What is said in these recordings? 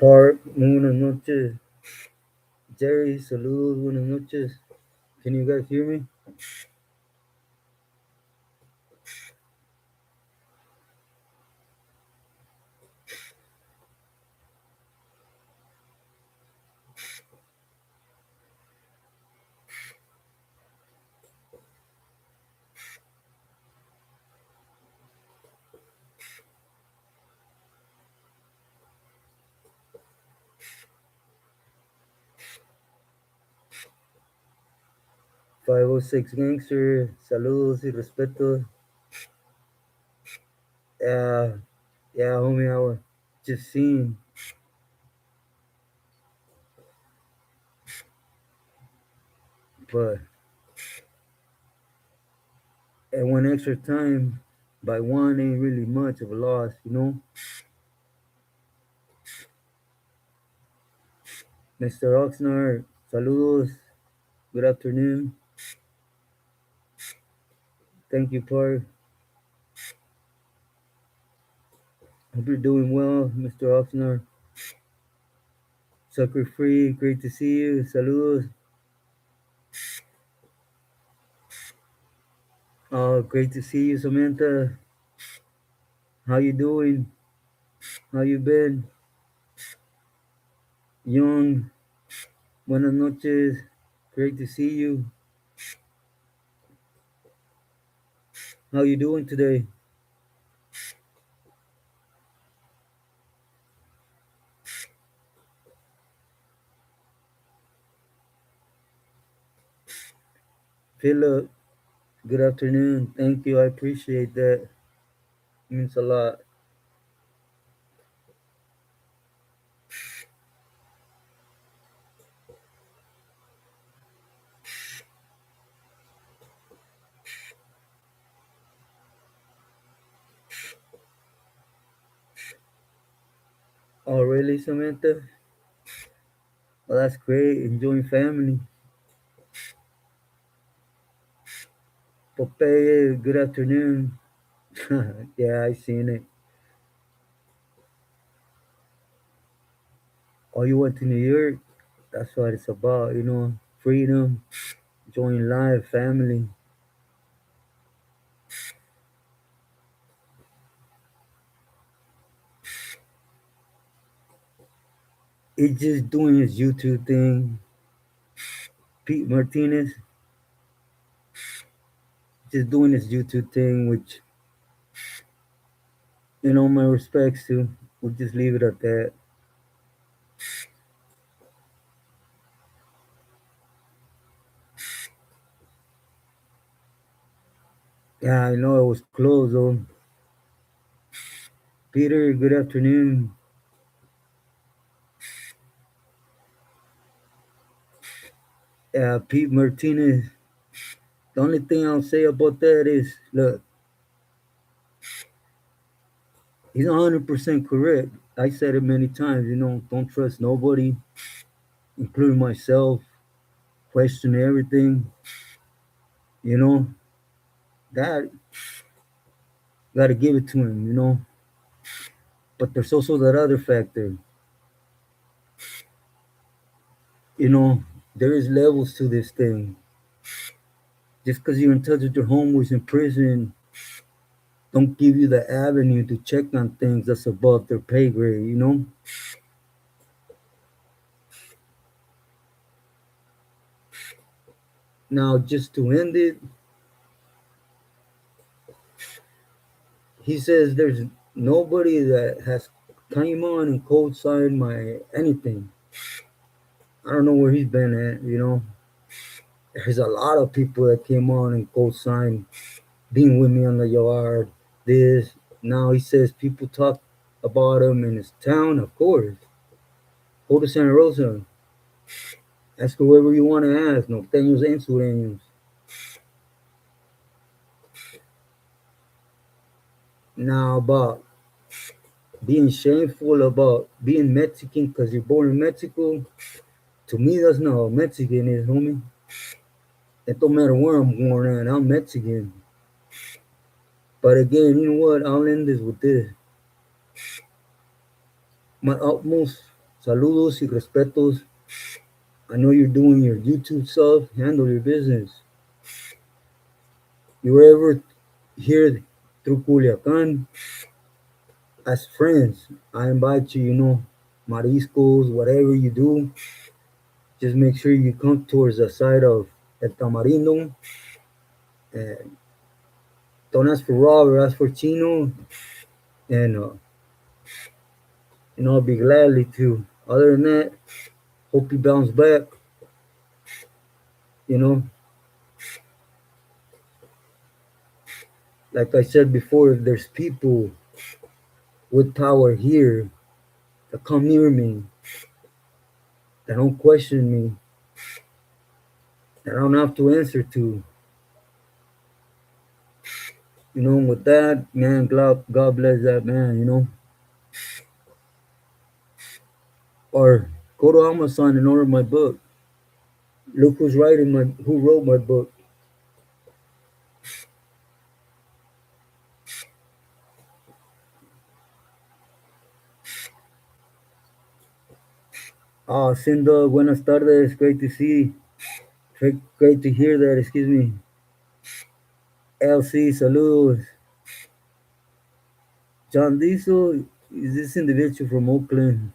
Park, buenas noches. Jerry, saludos, buenas noches. Can you guys hear me? Five oh six Gangster, saludos y respeto. Yeah, yeah, homie, I was just seeing, but and one extra time by one ain't really much of a loss, you know? Mr. Oxnard, saludos, good afternoon. Thank you, Park. Hope you're doing well, Mr. Oxnard. Sucker Free, great to see you, saludos. Great to see you, Samantha. How you doing? How you been? Young, buenas noches. Great to see you. How you doing today? Philip, good afternoon. Thank you. I appreciate that. It means a lot. Oh, really, Samantha? Well, that's great. Enjoying family. Popeye, good afternoon. Yeah, I seen it. Oh, you went to New York? That's what it's about, you know, freedom, enjoying life, family. He's just doing his YouTube thing. Pete Martinez, just doing his YouTube thing, which, you know, my respects to. We'll just leave it at that. Yeah, I know it was closed though. Peter, good afternoon. Pete Martinez. The only thing I'll say about that is, look, he's 100% correct. I said it many times, you know, don't trust nobody, including myself. Question everything, you know. That got to give it to him, you know. But there's also that other factor, you know. There is levels to this thing. Just because you're in touch with your homeboys in prison, don't give you the avenue to check on things that's above their pay grade, you know. Now, just to end it, he says there's nobody that has came on and co-signed my anything. I don't know where he's been at, you know. There's a lot of people that came on and co-signed being with me on the yard. This now he says people talk about him in his town, of course. Go to Santa Rosa. Ask whoever you want to ask. No teños and sureños. Now about being shameful about being Mexican because you're born in Mexico. To me, that's not what Mexican is, homie. It don't matter where I'm born at. I'm Mexican. But again, you know what? I'll end this with this. My utmost Saludos y respetos. I know you're doing your YouTube stuff. Handle your business. You were ever here through Culiacan as friends. I invite you, mariscos, whatever you do. Just make sure you come towards the side of El Tamarindo. And don't ask for Rob, ask for Chino. And, I'll be gladly to. Other than that, hope you bounce back. You know, like I said before, if there's people with power here that come near me, that don't question me, that I don't have to answer to, with that, man, God bless that man, or go to Amazon and order my book. Look who wrote my book. Cinda, buenas tardes, great to see, great to hear that, excuse me. LC, saludos. John Diesel is this individual from Oakland.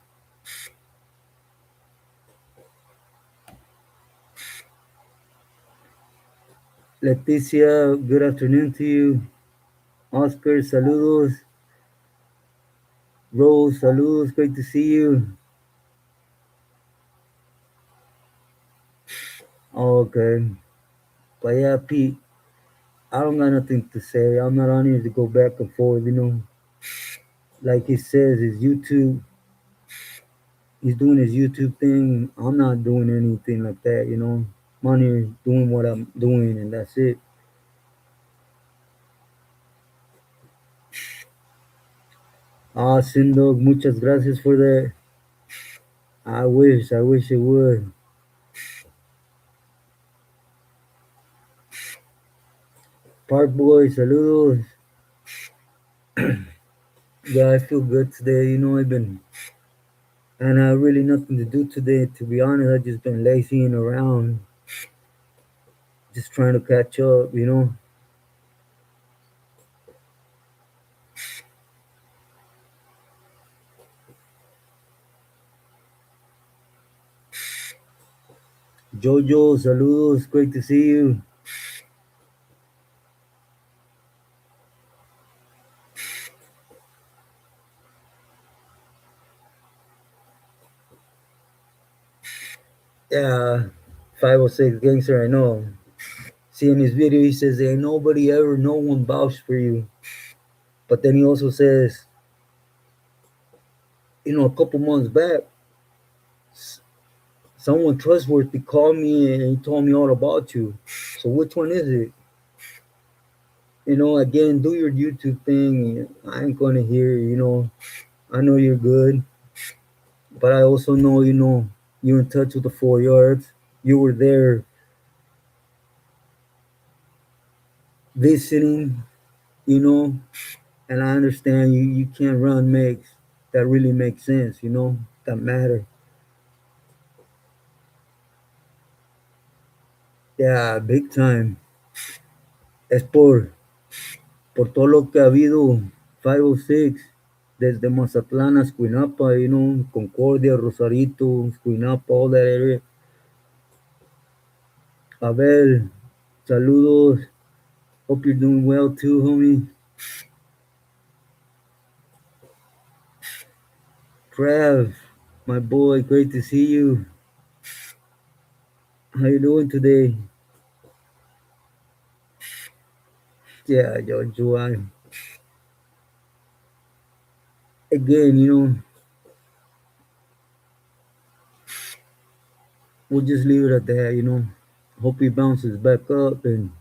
Leticia, good afternoon to you. Oscar, saludos. Rose, saludos, great to see you. Okay. But yeah, Pete, I don't got nothing to say. I'm not on here to go back and forth. Like he says, his YouTube, he's doing his YouTube thing. I'm not doing anything like that. I'm on here doing what I'm doing, and that's it. Sindog, muchas gracias for that. I wish it would. Park Boy, saludos. Yeah, I feel good today. I've been, and I really nothing to do today. To be honest, I've just been lazying around, just trying to catch up. Jojo, saludos, great to see you. Yeah, 506 gangster, I know. See in his video, he says, ain't nobody ever, no one vouched for you. But then he also says, a couple months back, someone trustworthy called me and he told me all about you. So which one is it? Again, do your YouTube thing. I ain't gonna hear. I know you're good, but I also know, you're in touch with the 4 yards. You were there visiting, you know, and I understand you can't run makes that really make sense, that matter. Yeah, big time. Es por todo lo que ha habido 506 desde Mazatlán a Escuinapa, Concordia, Rosarito, Escuinapa, all that area. Abel, saludos. Hope you're doing well too, homie. Trav, my boy, great to see you. How you doing today? Yeah, Joe. Again, we'll just leave it at that. Hope he bounces back up, and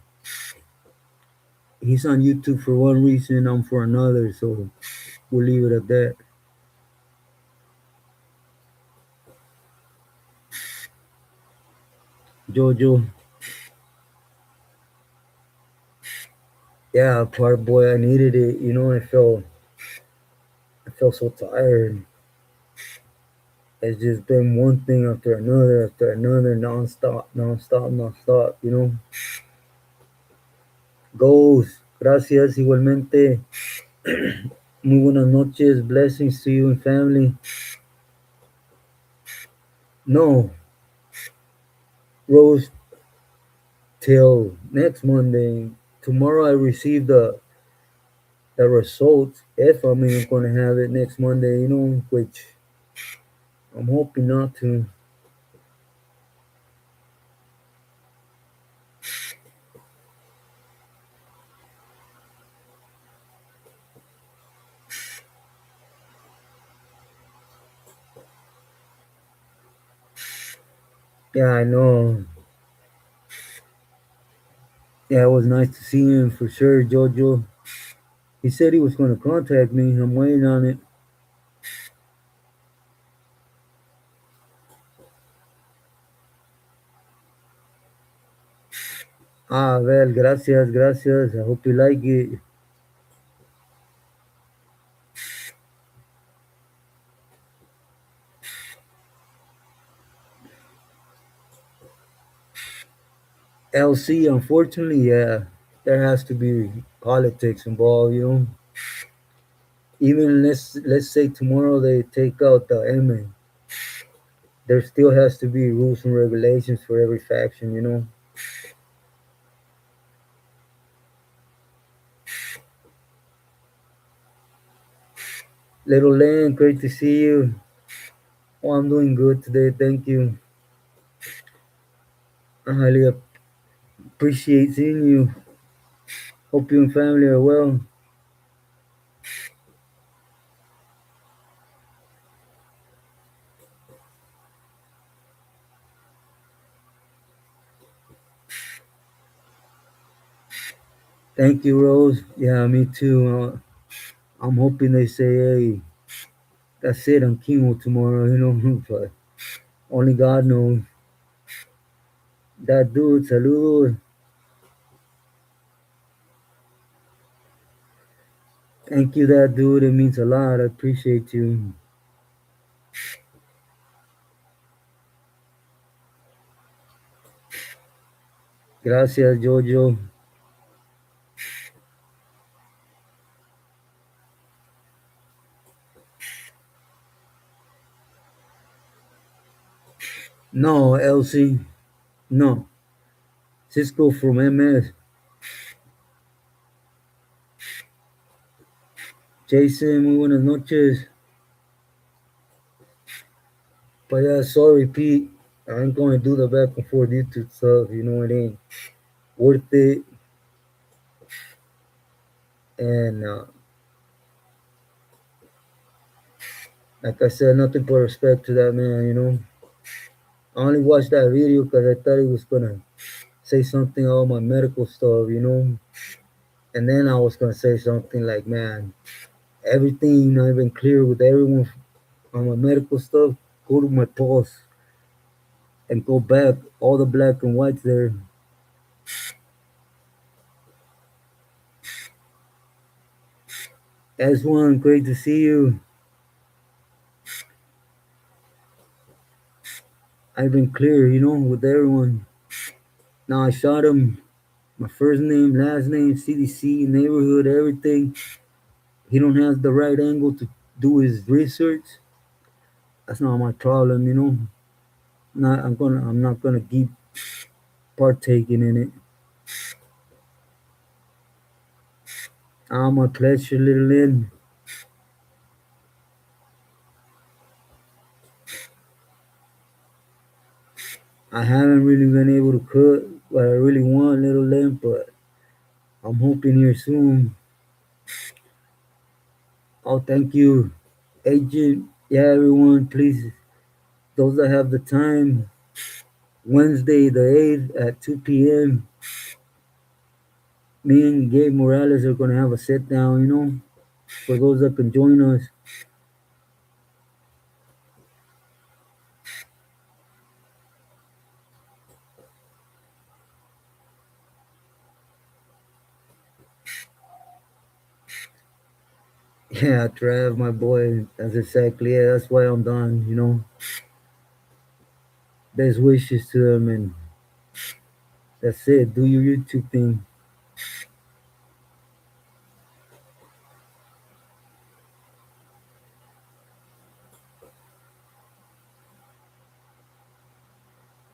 he's on YouTube for one reason, I'm for another, so we'll leave it at that. Jojo. Yeah, part boy, I needed it. I felt so tired. It's just been one thing after another, nonstop, nonstop, nonstop, you know. Goes. Gracias, igualmente. Muy buenas noches. Blessings to you and family. No, Rose, till next Monday. Tomorrow I receive the results, if I'm even going to have it next Monday, you know, which I'm hoping not to. Yeah, I know. Yeah, it was nice to see him for sure, Jojo. He said he was going to contact me. I'm waiting on it. Ah, well, gracias, gracias. I hope you like it. LC, unfortunately, yeah, there has to be politics involved, you know. Even let's say tomorrow they take out the MA, there still has to be rules and regulations for every faction, you know. Little Land, great to see you. Oh, I'm doing good today, thank you. I highly appreciate seeing you. Hope you and family are well. Thank you, Rose. Yeah, me too. I'm hoping they say, hey, that's it, I'm chemo tomorrow, you know, but only God knows. That dude, saludos. Thank you, that dude. It means a lot. I appreciate you. Gracias, Jojo. No, Elsie. No. Cisco from MS. Jason, muy buenas noches. But yeah, sorry, Pete. I ain't going to do the back and forth YouTube stuff. You know, it ain't worth it. And like I said, nothing but respect to that man, you know. I only watched that video because I thought he was going to say something about my medical stuff, you know. And then I was going to say something like, man, everything I've been clear with everyone on my medical stuff. Go to my post and go back. All the black and whites there. S1, great to see you. I've been clear, you know, with everyone. Now I shot him. My first name, last name, CDC, neighborhood, everything. He don't have the right angle to do his research. That's not my problem, you know. I'm not gonna keep partaking in it. My pleasure, little in. I haven't really been able to cook what I really want, little limp, but I'm hoping here soon. Oh, thank you, agent. Yeah, everyone, please, those that have the time, Wednesday the 8th at 2 p.m., me and Gabe Morales are going to have a sit down, you know, for those that can join us. Yeah, Trav, my boy, that's exactly it. That's why I'm done, you know. best wishes to them, and that's it. Do your YouTube thing.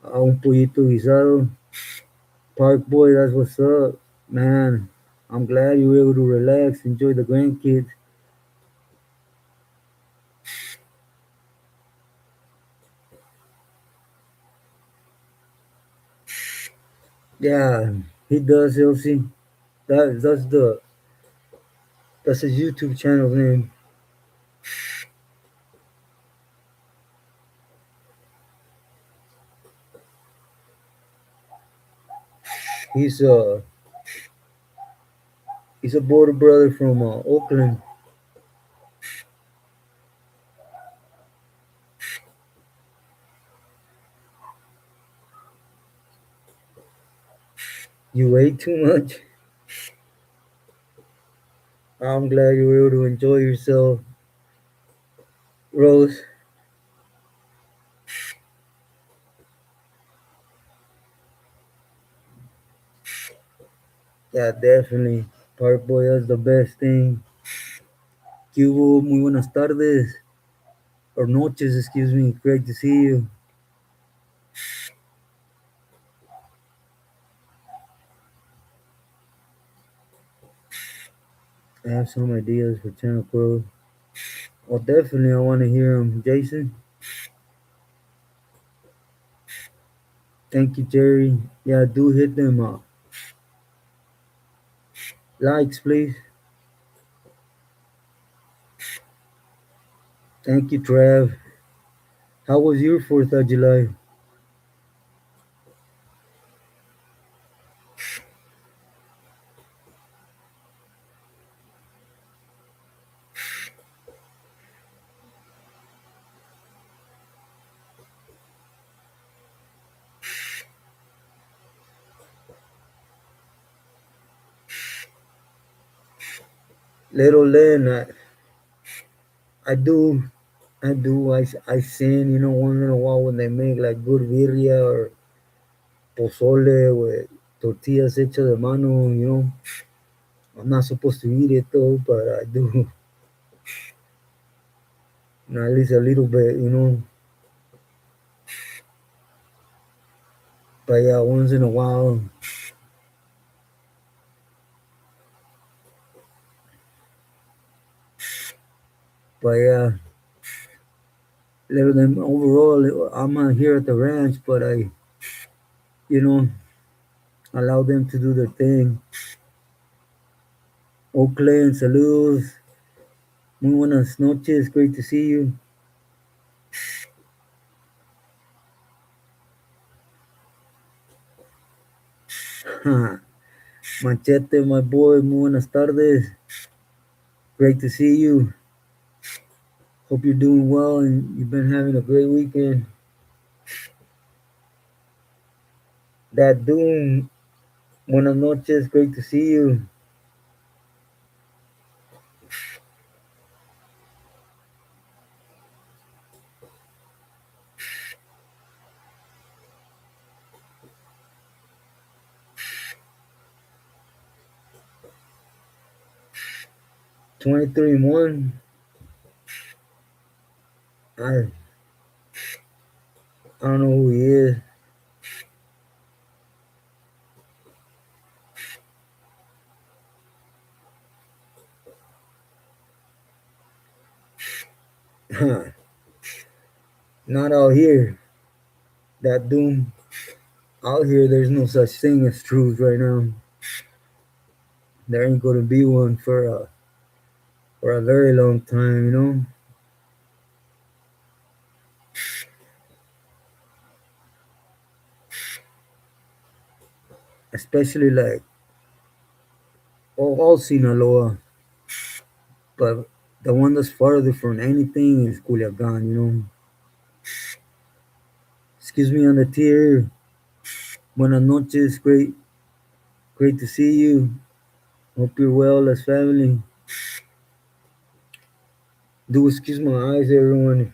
Un pollito guisado. Park boy, that's what's up, man. I'm glad you were able to relax, enjoy the grandkids. Yeah, he does, Elsie. That's his YouTube channel name. He's uh he's a border brother from Oakland. You ate too much. I'm glad you were able to enjoy yourself, Rose. Yeah, definitely. Park boy, that's the best thing. ¿Qué hubo? Muy buenas tardes or noches, excuse me. Great to see you. I have some ideas for Channel Pro. Well, definitely, I want to hear them. Jason, thank you, Jerry. Yeah, do hit them likes, please. Thank you, Trav. How was your 4th of July? Little Len, I do, I sing, once in a while when they make like good birria or pozole with tortillas hechas de mano. I'm not supposed to eat it though, but I do, at least a little bit. But yeah, once in a while. But yeah, little them overall, I'm not here at the ranch, but I, you know, allow them to do their thing. Oakland, saludos. Muy buenas noches. Great to see you. Machete, my boy. Muy buenas tardes. Great to see you. Hope you're doing well and you've been having a great weekend. That Doom, buenas noches. Great to see you. 23 and 1. I, I don't know who he is. Not out here. That Doom. Out here, there's no such thing as truth right now. There ain't gonna be one for a very long time. Especially like all Sinaloa, but the one that's farther from anything is Culiacan. Excuse me on the tier. Buenas noches, great to see you. Hope you're well as family. Do excuse my eyes, everyone.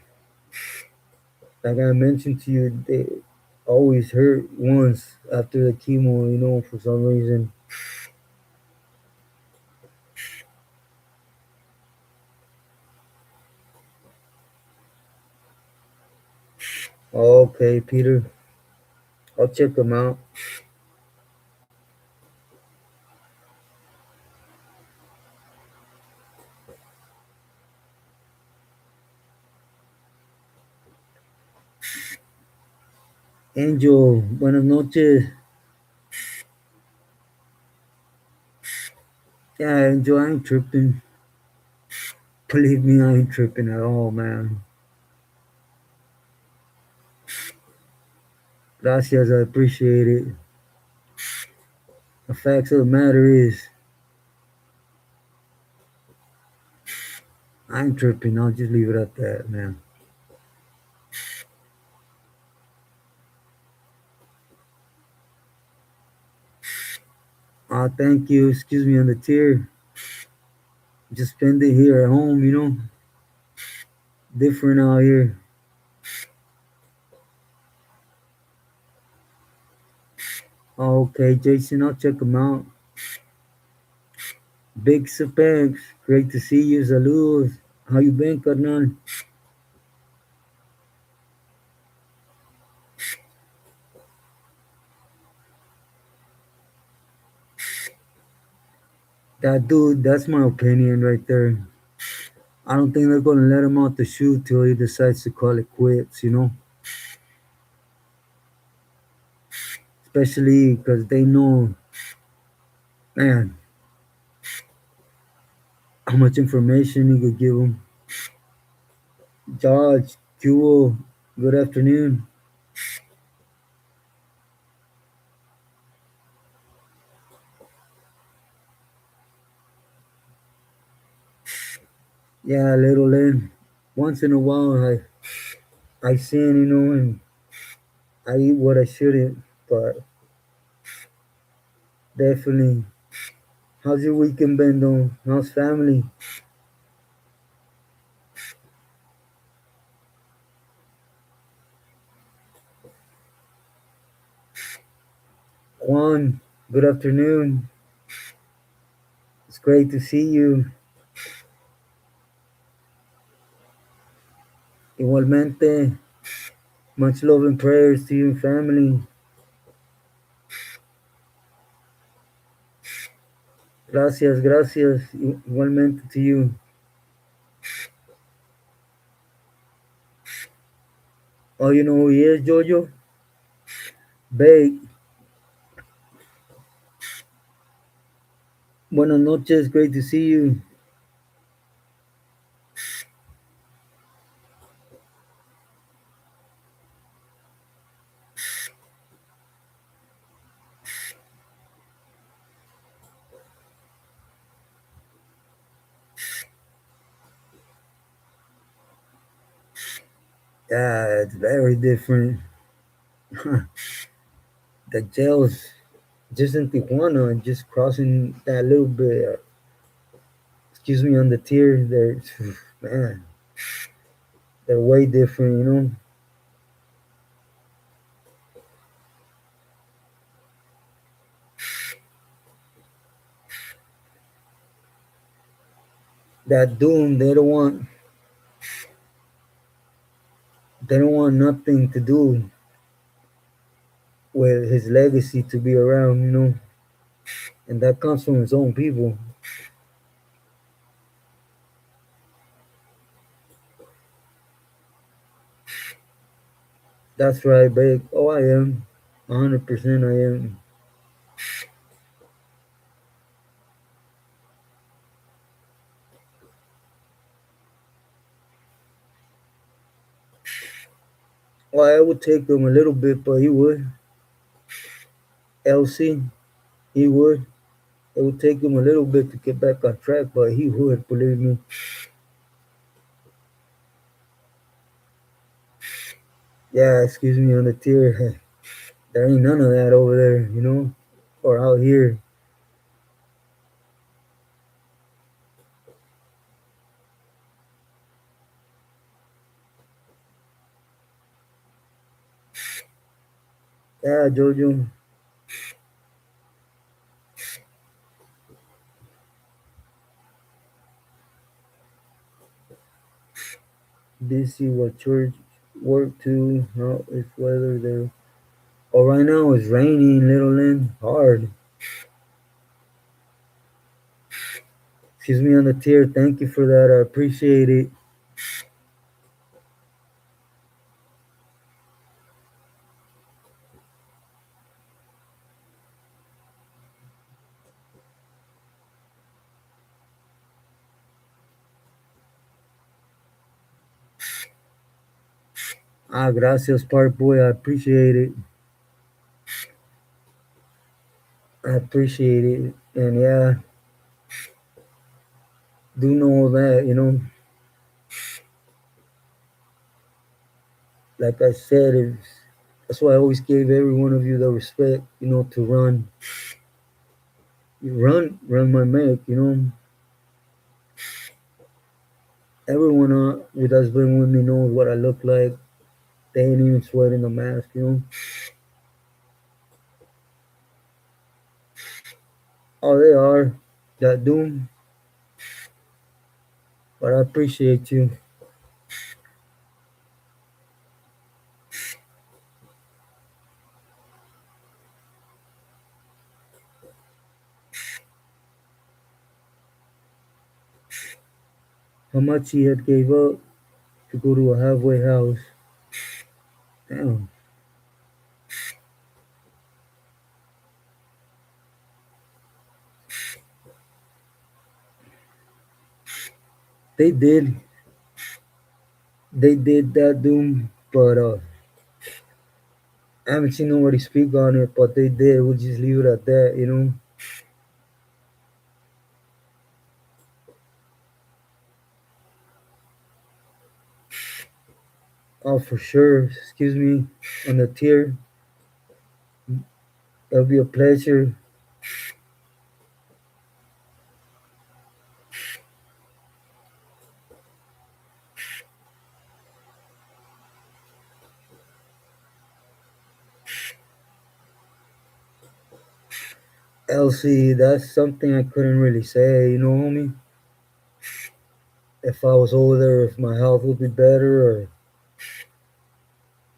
Like I mentioned to you, always hurt once after the chemo, for some reason. Okay, Peter. I'll check them out. Angel, buenas noches. Yeah, Angel, I ain't tripping. Believe me, I ain't tripping at all, man. Gracias, I appreciate it. The facts of the matter is, I ain't tripping. I'll just leave it at that, man. Thank you. Excuse me on the tear. Just spend it here at home, Different out here. Okay, Jason, I'll check them out. Big Sapanks, great to see you. Saludos. How you been, carnal? That dude, that's my opinion right there. I don't think they're gonna let him out the chute till he decides to call it quits, Especially because they know, man, how much information he could give them. George, Jewel, good afternoon. Yeah, little Lynn. Once in a while, I sin, and I eat what I shouldn't, but definitely. How's your weekend been, though? How's family? Juan, good afternoon. It's great to see you. Igualmente, much love and prayers to you and family. Gracias, gracias. Igualmente to you. Oh, you know who he is, Jojo? Bake. Buenas noches, great to see you. Yeah, it's very different. The jails just in Tijuana and just crossing that little bit, excuse me, on the tier, man, they're way different. That Doom, they don't want nothing to do with his legacy to be around. And that comes from his own people. That's right, babe. Oh, I am. 100% I am. Well, I would take him a little bit, but he would. LC, he would. It would take him a little bit to get back on track, but he would, believe me. Yeah, excuse me on the tier. There ain't none of that over there, or out here. Yeah, Jojo. Busy with church work too. How is weather there? Oh, right now it's raining, Little Lynn. Hard. Excuse me on the tier. Thank you for that. I appreciate it. Ah, gracias, Park Boy. I appreciate it. I appreciate it. And yeah, do know that, like I said, that's why I always gave every one of you the respect, to run my mic. Everyone with us been with me knows what I look like. They ain't even sweating the mask. Oh, they are. That doom. But I appreciate you. How much he had gave up to go to a halfway house. Damn. They did. They did that doom, but I haven't seen nobody speak on it, but they did. We'll just leave it at that. Oh, for sure. Excuse me. On the tier. It'll be a pleasure. Elsie, that's something I couldn't really say, homie. If I was older, if my health would be better, or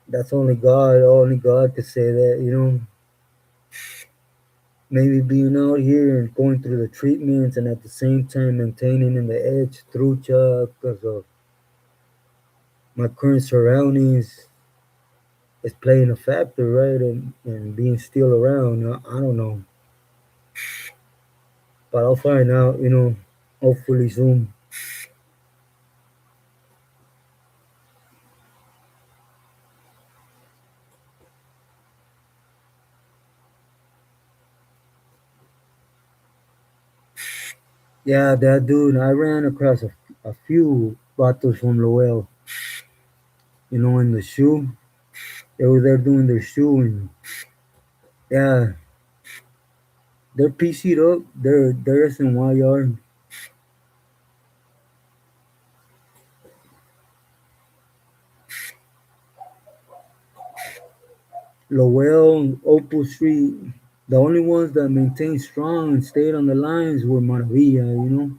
that's only God could say that. Maybe being out here and going through the treatments and at the same time maintaining in the edge through Chuck because of my current surroundings is playing a factor, right? And being still around. I don't know. But I'll find out, hopefully soon. Yeah, that dude, I ran across a few vatos from Lowell, in the shoe. They were there doing their shoe, and yeah, they're PC'd up. They're SNYR. Lowell, Opal Street. The only ones that maintained strong and stayed on the lines were Maravilla.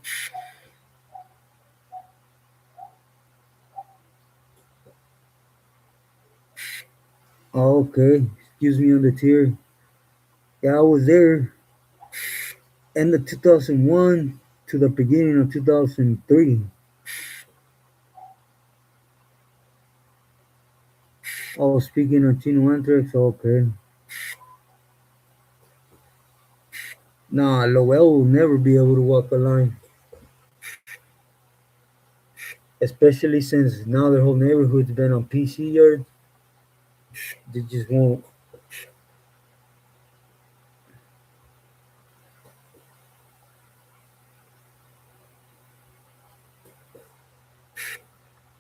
Oh, okay. Excuse me on the tier. Yeah, I was there end of 2001 to the beginning of 2003. Oh, speaking of Chino Anthrax, okay. Nah, Lowell will never be able to walk a line, especially since now their whole neighborhood's been on PC yard. They just won't.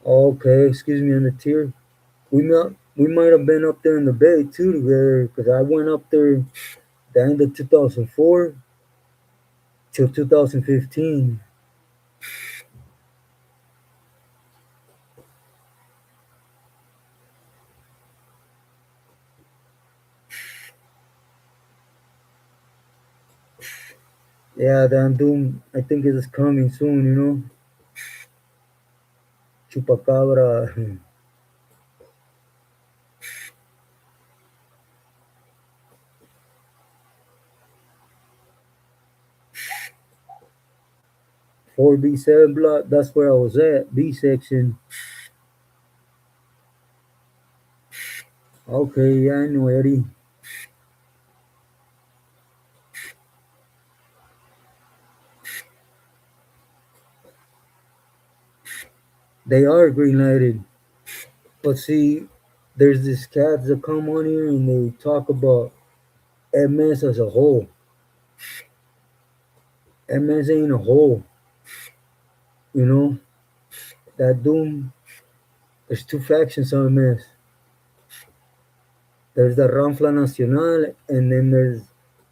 Oh, okay, excuse me on the tier. We might have been up there in the bay too together because I went up there the end of 2004 till 2015. Yeah, damn Doom. I think it is coming soon. You know, Chupacabra. Four B7 block. That's where I was at. B section. Okay, yeah, I know Eddie. They are green lighted. But see, there's these cats that come on here and they talk about MS as a whole. MS ain't a whole. You know, that Doom. There's two factions of MS. There's the Ranfla Nacional, and then there's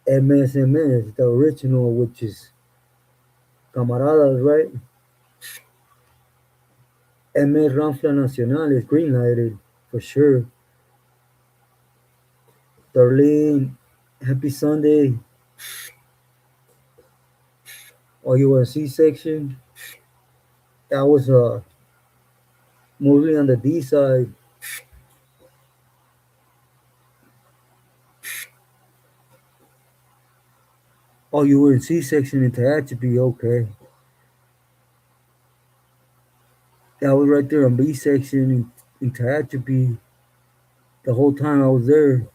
MSMS, the original, which is Camaradas, right? MS Ranfla Nacional is green lighted for sure. Darlene, happy Sunday. Oh, you were a C section? That was mostly on the D side. Oh, you were in C section in Tehachapi, okay. That was right there on B section in Tehachapi the whole time I was there.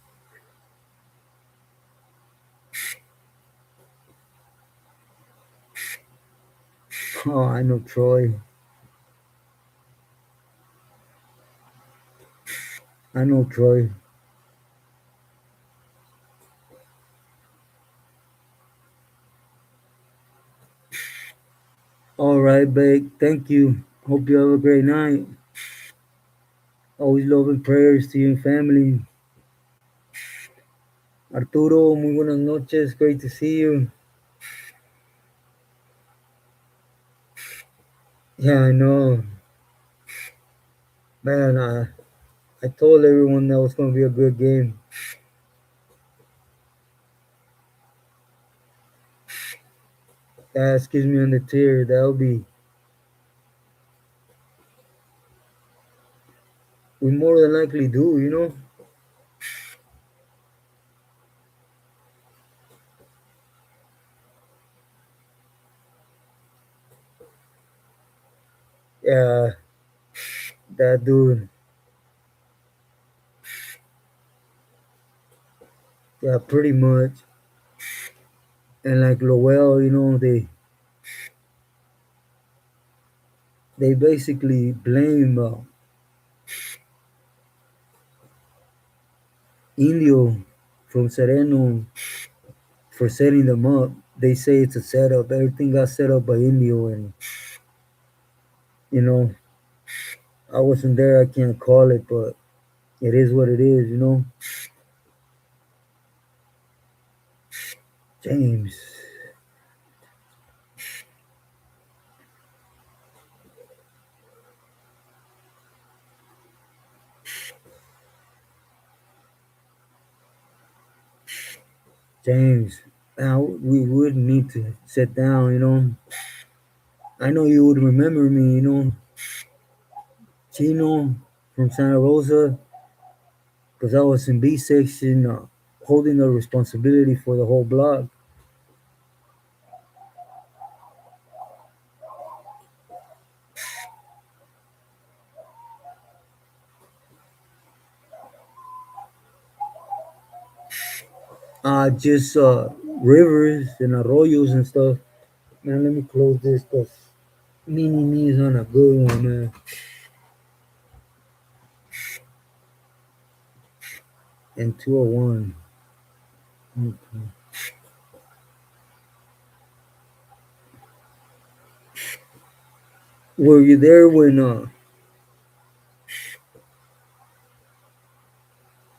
Oh, I know Troy. I know Troy. All right, babe. Thank you. Hope you have a great night. Always love and prayers to you and family. Arturo, muy buenas noches. Great to see you. Yeah, I know. Man, I told everyone that was going to be a good game. That excuse me on the tier. That'll be. We more than likely do, you know? Yeah, that dude. Yeah, pretty much. And like Lowell, you know, they basically blame Indio from Sereno for setting them up. They say it's a setup. Everything got set up by Indio, and you know, I wasn't there. I can't call it, but it is what it is. You know, James. James. Now we would need to sit down. You know, I know you would remember me. You know, Chino from Santa Rosa, because I was in B section, holding the responsibility for the whole block. Just rivers and arroyos and stuff. Man, let me close this because Mini Me is on a good one, man. And 201. Okay. Were you there when the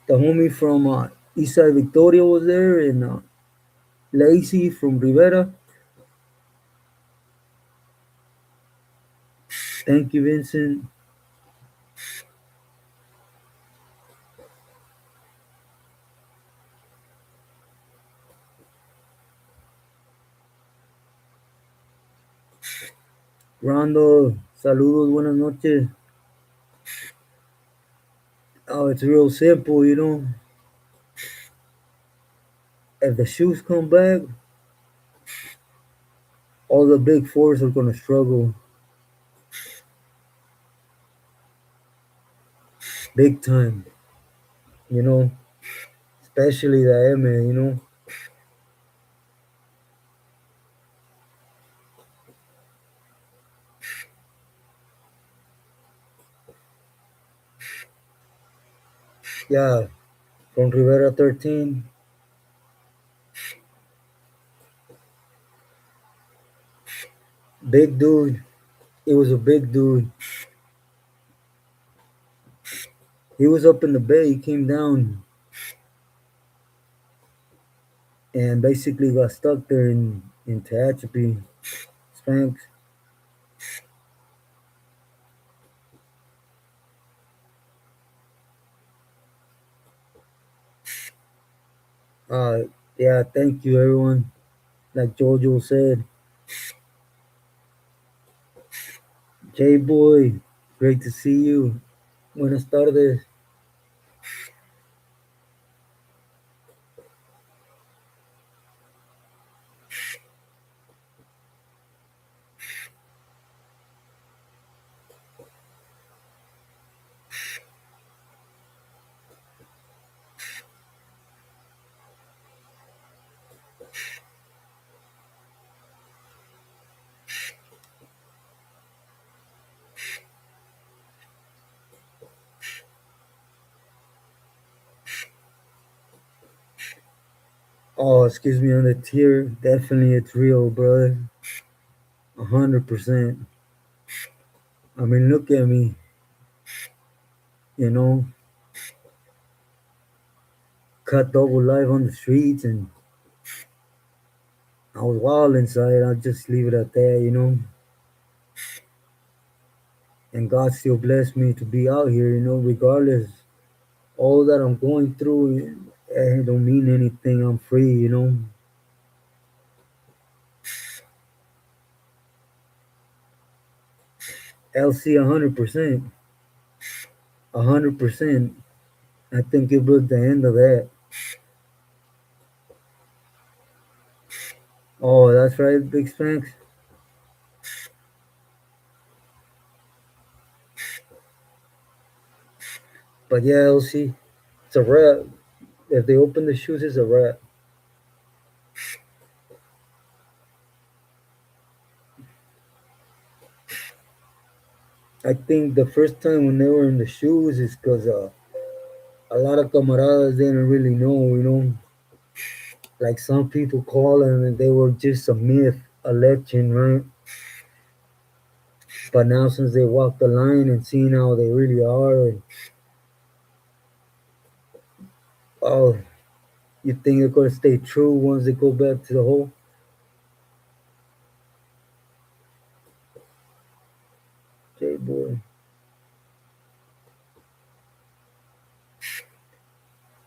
homie from Eastside Victoria was there and Lacey from Rivera? Thank you, Vincent. Rondo, saludos, buenas noches. Oh, it's real simple, you know. If the shoes come back, all the big fours are gonna struggle big time, you know. Especially the M, you know. Yeah, from Rivera 13, big dude. It was a big dude. He was up in the bay. He came down and basically got stuck there in Tehachapi, Spanx. Uh, yeah, thank you, everyone. Like Jojo said, J Boy, great to see you. Buenas tardes. Oh, excuse me on the tear. Definitely, it's real, brother. 100%. I mean, look at me. You know, cut double live on the streets, and I was wild inside. I'll just leave it at that, you know. And God still blessed me to be out here, you know, regardless. All that I'm going through, it don't mean anything. I'm free, you know. LC 100%. 100%. I think it was the end of that. Oh, that's right, Big Spanks. But yeah, LC, it's a wrap. If they open the shoes, it's a wrap. I think the first time when they were in the shoes is because a lot of camaradas didn't really know, you know. Like some people call them and they were just a myth, a legend, right? But now since they walk the line and seen how they really are, and, oh, you think they're gonna stay true once they go back to the hole? J boy,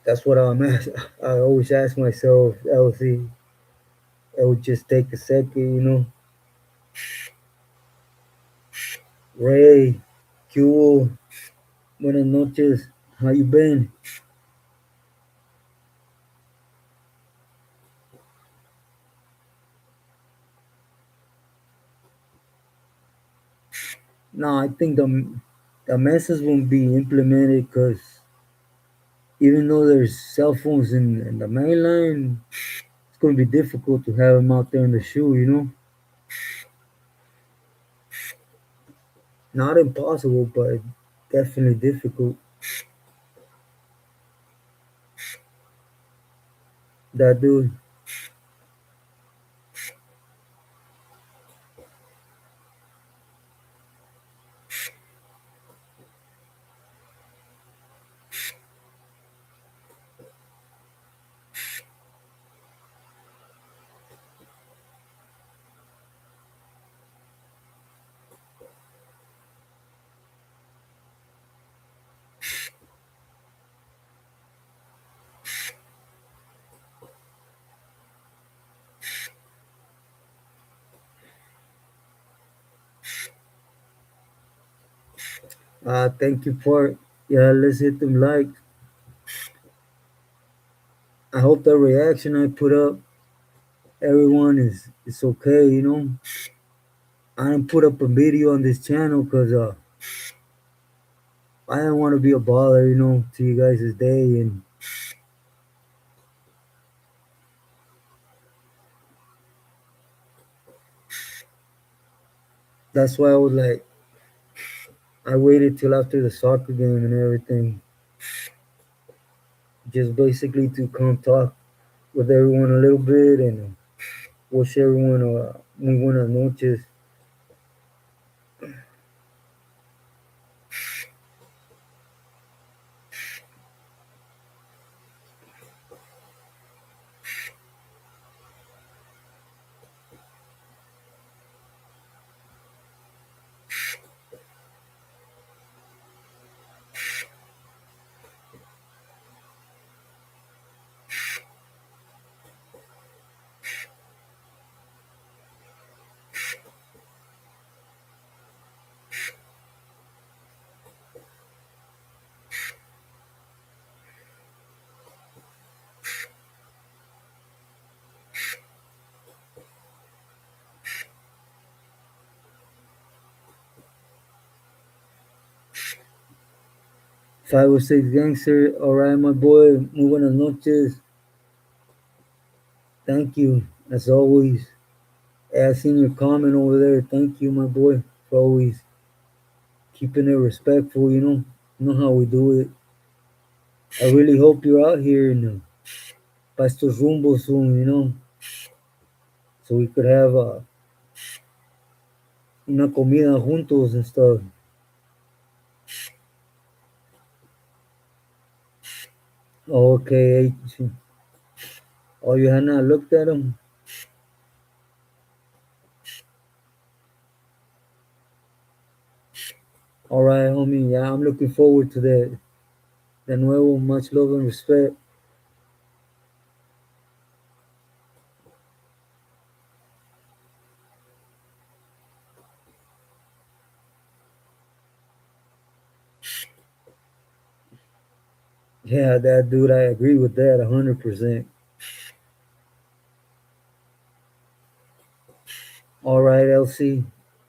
that's what I'm ask. I always ask myself, LC. It would just take a second, you know. Ray, Q, buenas noches. How you been? No, I think the message won't be implemented because even though there's cell phones in the main line, it's going to be difficult to have them out there in the shoe, you know? Not impossible, but definitely difficult. That dude, Thank you for yeah. Let's hit them like. I hope the reaction I put up, everyone is okay. You know, I didn't put up a video on this channel because I didn't want to be a bother. You know, to you guys' day, and that's why I was like, I waited till after the soccer game and everything, just basically to come talk with everyone a little bit and wish everyone muy buenas noches. 506 Gangster, alright, my boy, muy buenas noches. Thank you, as always. Hey, I seen your comment over there. Thank you, my boy, for always keeping it respectful, you know. You know how we do it. I really hope you're out here in Pastos Rumbo soon, you know, so we could have una comida juntos and stuff. Okay, oh, you had not looked at them? Alright, homie, yeah, I'm looking forward to that. De nuevo, much love and respect. Yeah, that dude, I agree with that 100%. Alright, LC,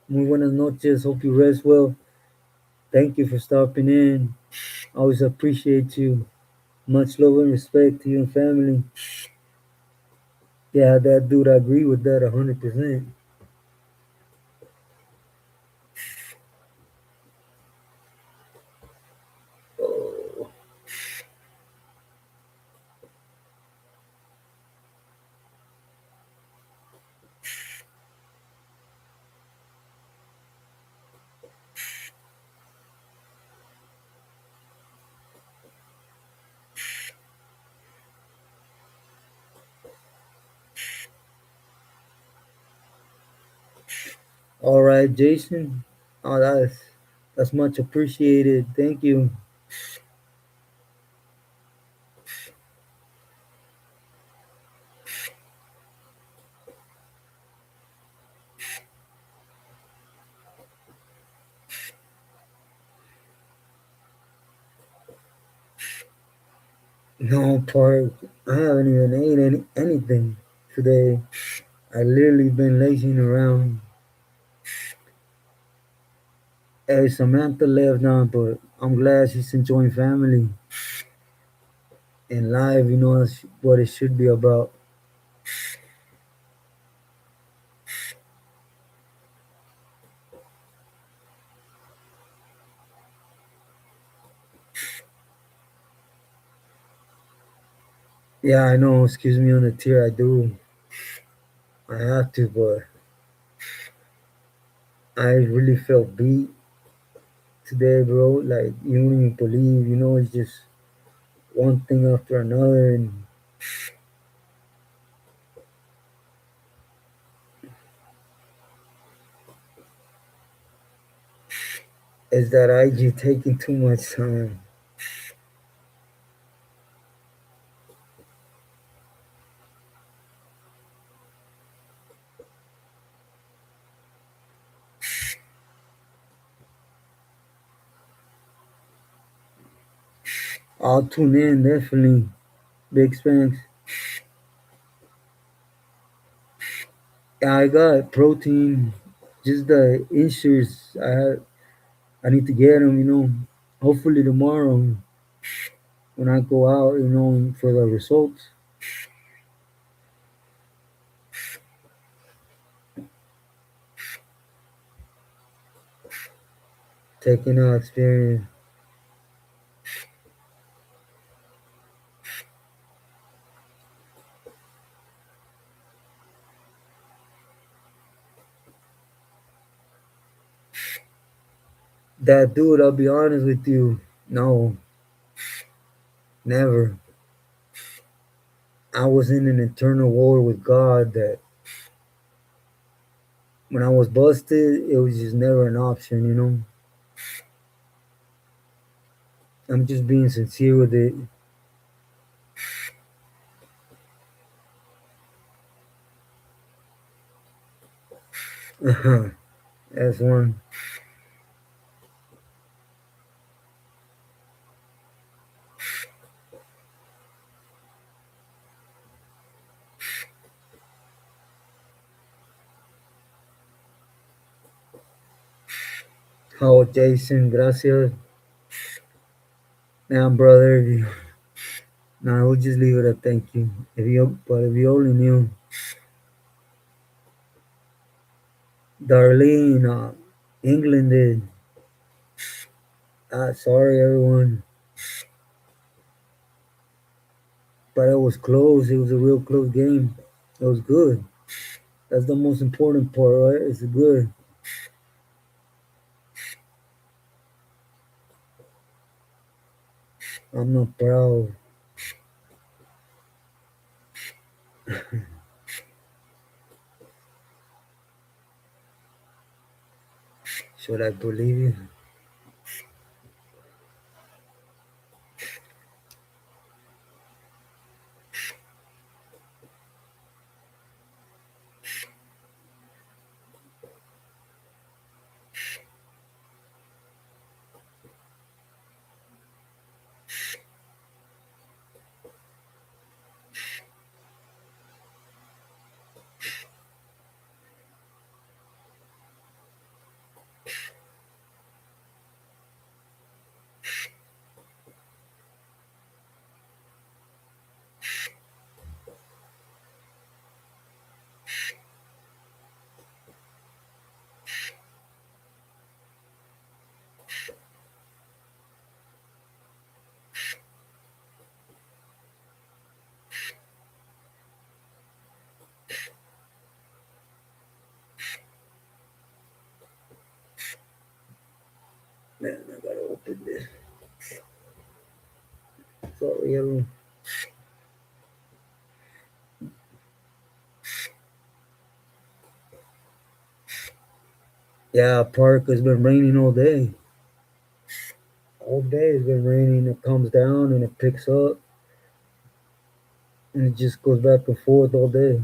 muy buenas noches. Hope you rest well. Thank you for stopping in. Always appreciate you. Much love and respect to you and family. Yeah, that dude, I agree with that 100%. All right, Jason. Oh, that's much appreciated. Thank you. No, Park. I haven't even ate anything today. I literally been lazing around. Hey, Samantha left now, but I'm glad she's enjoying family and life. You know, that's what it should be about. Yeah, I know. Excuse me on the tear. I do. I have to, but I really felt beat today, bro. Like you don't even believe. You know, it's just one thing after another, and is that IG taking too much time? I'll tune in definitely. Big Spanks. Yeah, I got protein. Just the insurance. I need to get them. Hopefully tomorrow when I go out. For the results. Taking out experience. That dude, I'll be honest with you. No, never. I was in an eternal war with God that when I was busted, it was just never an option. I'm just being sincere with it. That's one. How Jason, gracias. Now, brother, nah, we'll just leave it at thank you. But if you only knew, Darlene, England did. Sorry, everyone, but it was close. It was a real close game. It was good. That's the most important part, right? It's good. I'm not proud. Should I believe you? Man, I gotta open this. Sorry, everyone. Yeah, park has been raining all day. All day it's been raining. It comes down and it picks up, and it just goes back and forth all day.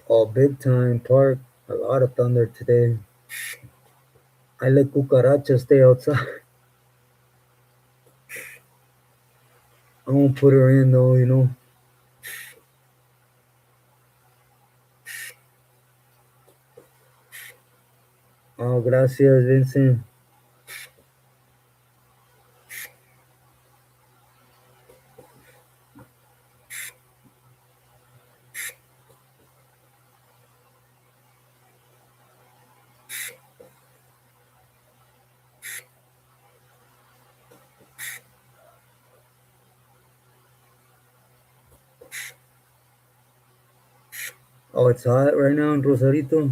Oh, big time park. A lot of thunder today. I let cucarachas stay outside. I won't put her in though. Oh, gracias, Vincent. Oh, it's hot right now in Rosarito.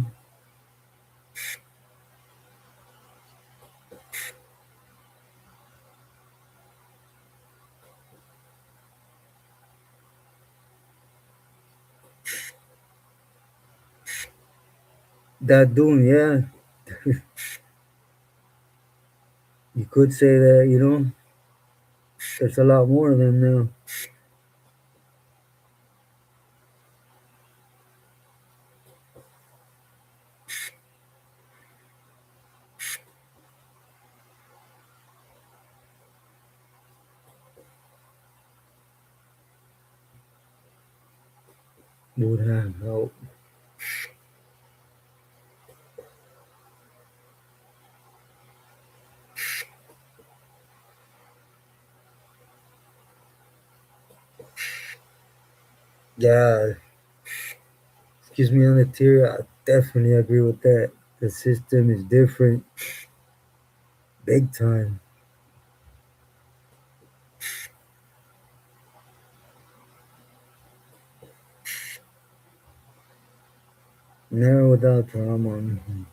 That Dune, yeah. You could say that. There's a lot more of them now. would have helped. Yeah, excuse me on the tier. I definitely agree with that. The system is different, big time. Never without trauma. Mhm.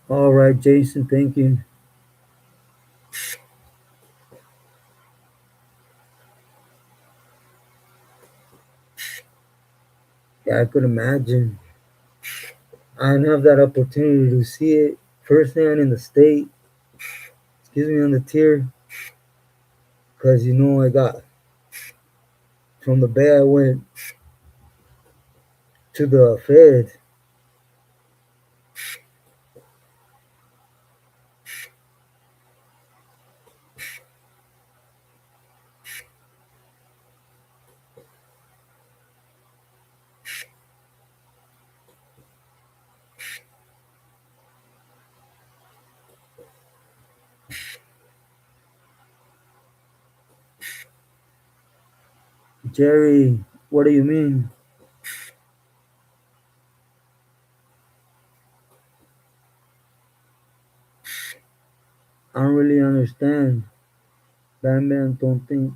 All right, Jason, thank you. Yeah, I could imagine. I didn't have that opportunity to see it firsthand in the state. Excuse me on the tier, because I got from the bay. I went to the Fed. Jerry, what do you mean? I don't really understand. Bam Bam don't think.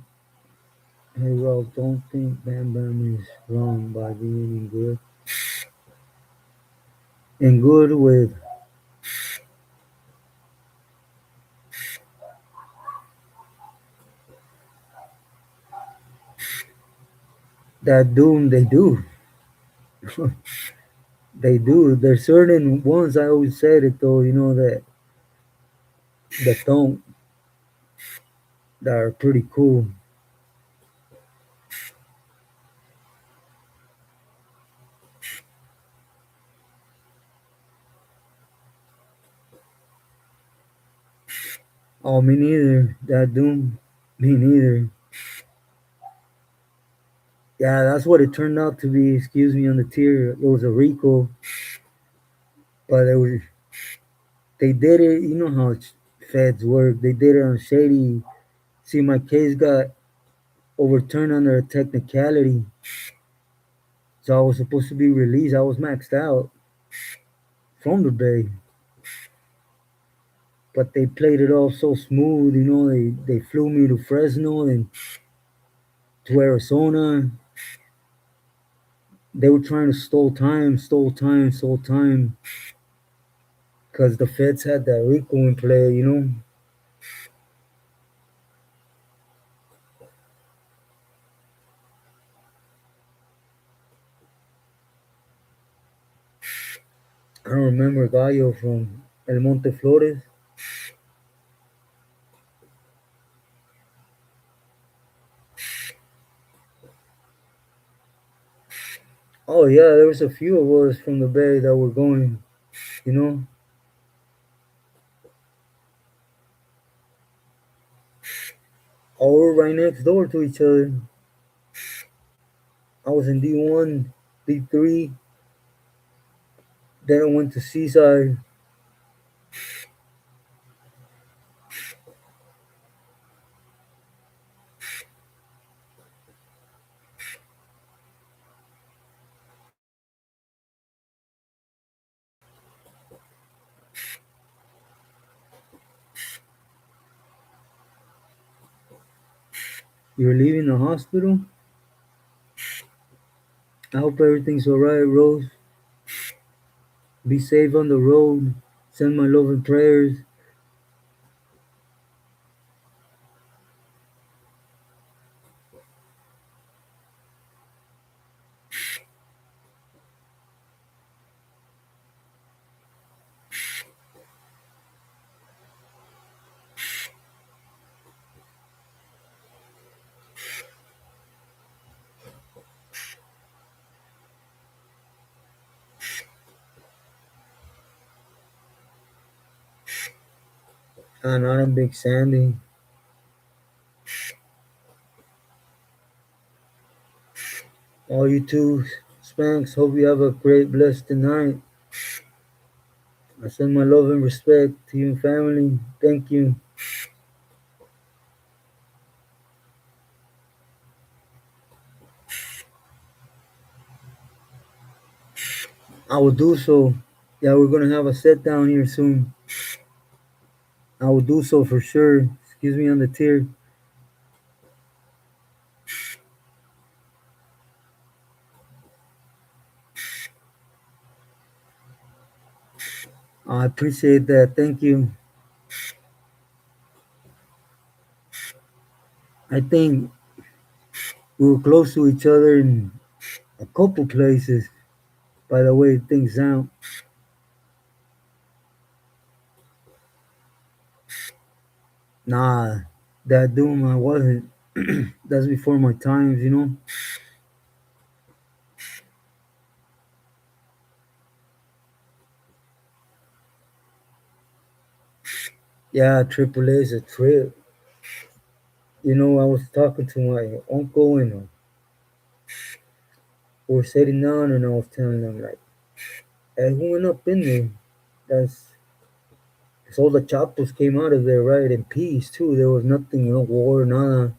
Hey, Ralph, don't think Bam Bam is wrong by being good. And good with that doom they do. They do. There's certain ones I always said it though, that don't that are pretty cool. Oh, me neither. That doom, me neither. Yeah, that's what it turned out to be. Excuse me on the tier. It was a Rico, but they did it. You know how feds work. They did it on shady. See, my case got overturned under a technicality, so I was supposed to be released. I was maxed out from the bay, but they played it off so smooth. They flew me to Fresno and to Arizona. They were trying to stole time, because the feds had that Rico in play. I don't remember Gallo from El Monte Flores. Oh yeah, there was a few of us from the Bay that were going, you know. All were right next door to each other. I was in D1, D3, then I went to Seaside. You're leaving the hospital? I hope everything's alright, Rose. Be safe on the road. Send my love and prayers. Not a Big Sandy. All you two Spanks, hope you have a great, blessed night. I send my love and respect to you and family. Thank you. I will do so. Yeah, we're gonna have a sit down here soon. I will do so for sure. Excuse me on the tier. I appreciate that. Thank you. I think we were close to each other in a couple places by the way things sound. Nah, that doom I wasn't. That's before my times, you know? Yeah, Triple A is a trip. You know, I was talking to my uncle and we were sitting down and I was telling him, like, hey, who went up in there? That's. Cause all the chapters came out of there, right? In peace, too. There was nothing, no war, nada.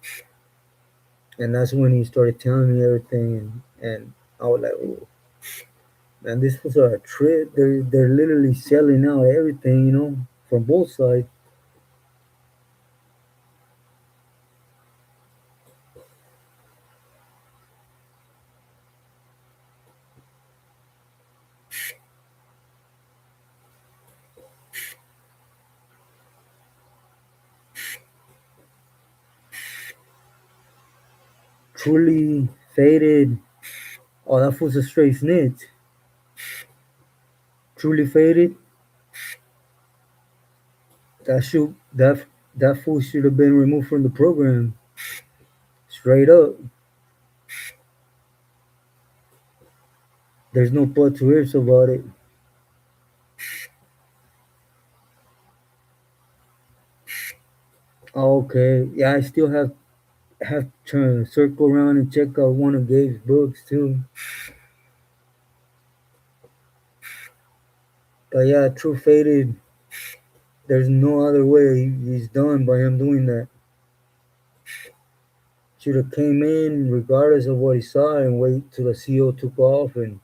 And that's when he started telling me everything. And I was like, oh, man, this was a trip. They're literally selling out everything, you know, from both sides. Truly faded. Oh, that was a straight snitch. Truly faded. That fool should have been removed from the program. Straight up. There's no but to ifs about it. Oh, okay. Yeah, I still have to circle around and check out one of Gabe's books too. But yeah, True Faded. There's no other way he's done by him doing that. Should have came in regardless of what he saw and wait till the CO took off and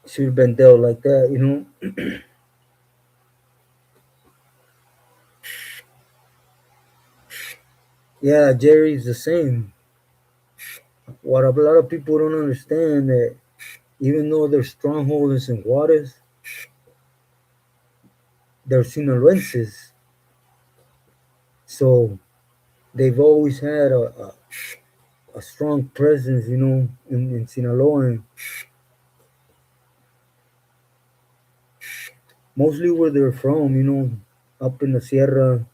should have been dealt like that, you know? Yeah, Jerry's the same. What a lot of people don't understand that even though their stronghold is in Juarez, they're Sinaloenses. So they've always had a strong presence, you know, in Sinaloa and mostly where they're from, you know, up in the Sierra.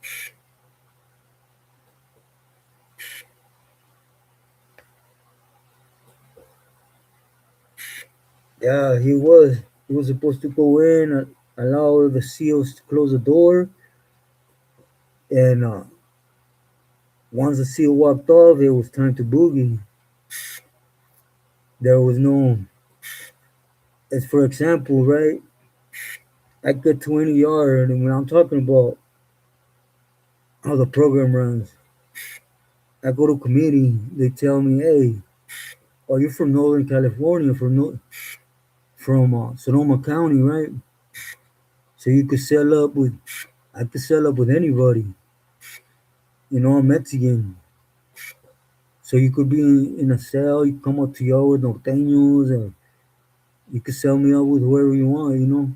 Yeah, he was. He was supposed to go in, allow the SEALs to close the door, and once the SEAL walked off, it was time to boogie. There was no, as for example, right? I get to any yard, and when I'm talking about how the program runs, I go to committee. They tell me, "Hey, oh, you're from Northern California, from Sonoma County, right? So you could sell up with, I could sell up with anybody. You know, I'm Mexican. So you could be in a cell, you come up to y'all with norteños, and you could sell me out with whoever you want, you know?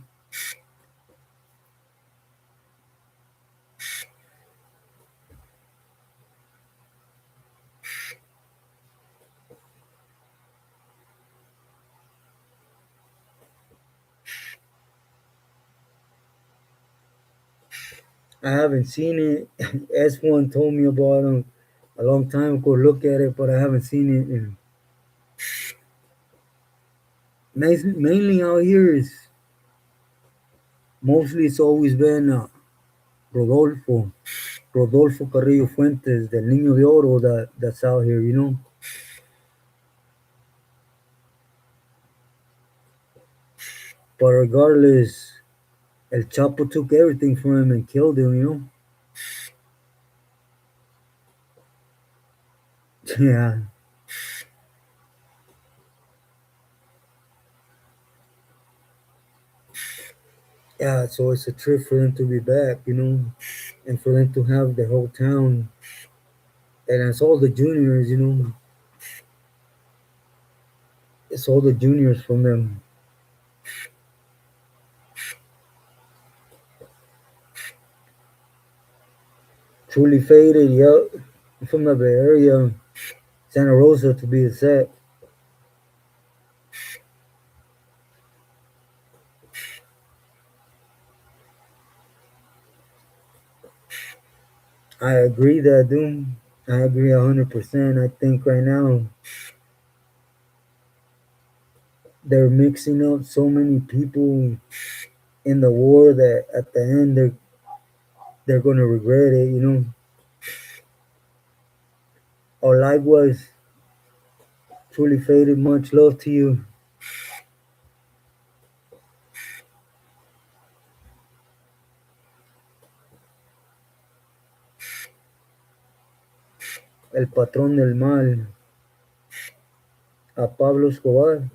I haven't seen it. S1 told me about them a long time ago. Look at it, but I haven't seen it. And mainly out here is Mostly it's always been Rodolfo, Rodolfo Carrillo Fuentes, the Niño de Oro that's out here, you know. But regardless, El Chapo took everything from him and killed him, you know. Yeah, yeah. So it's a trip for them to be back, you know, and for them to have the whole town, and it's all the juniors, you know. It's all the juniors from them. Truly faded, yep. From the Bay Area, Santa Rosa to be exact. I agree that, dude. I agree 100%. I think right now they're mixing up so many people in the war that at the end they're gonna regret it, you know. Or likewise, truly faded. Much love to you, el patrón del mal, a Pablo Escobar.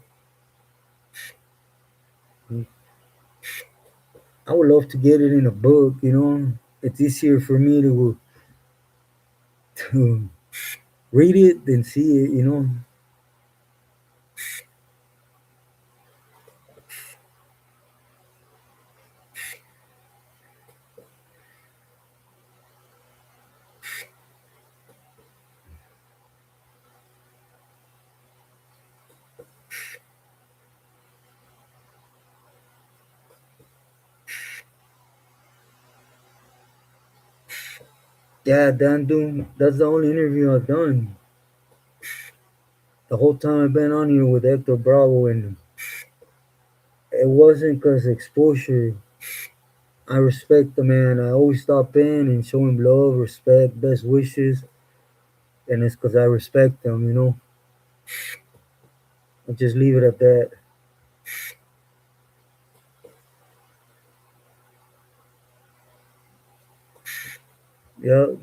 I would love to get it in a book, you know. It's easier for me to read it than see it, you know. Yeah, Dan Doom, that's the only interview I've done. The whole time I've been on here with Hector Bravo, and it wasn't because exposure. I respect the man. I always stop in and show him love, respect, best wishes, and it's because I respect him, you know. I'll just leave it at that. Yep,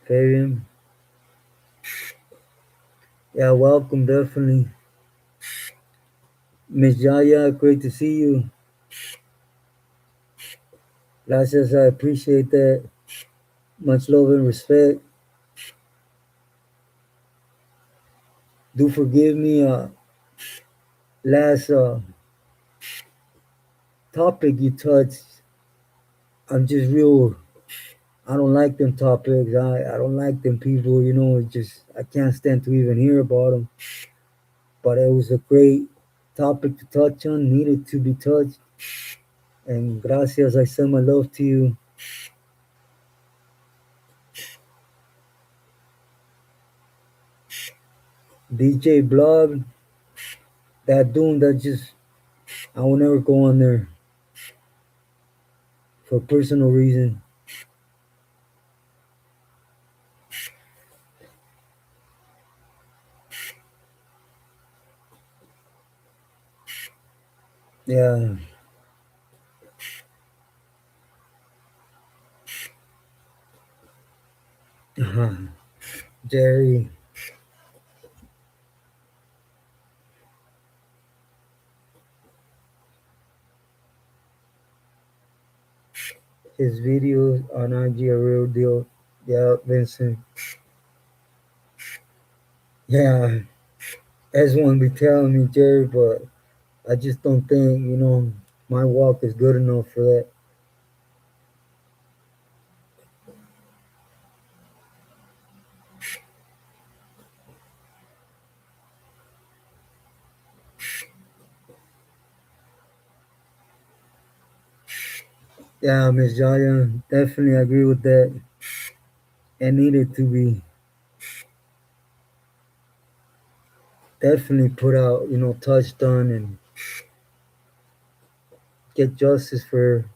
Fabian. Yeah, welcome, definitely. Miss Yaya, great to see you. Gracias, I appreciate that. Much love and respect. Do forgive me. Last topic you touched, I'm just real. I don't like them topics. I don't like them people. You know, it just I can't stand to even hear about them. But it was a great topic to touch on. Needed to be touched. And gracias, I send my love to you, DJ Blog. That doom that just I will never go on there for personal reason. Yeah, Jerry. His videos on IG are real deal. Yeah, Vincent. Yeah, everyone be telling me, Jerry, but I just don't think, you know, my walk is good enough for that. Yeah, Miss Jaya, definitely agree with that. It needed to be definitely put out, you know, touched on and get justice for her.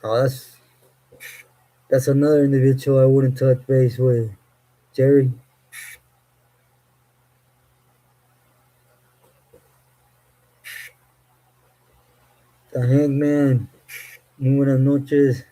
Oh, that's another individual I wouldn't touch base with. Jerry, the Hangman. Muy buenas noches.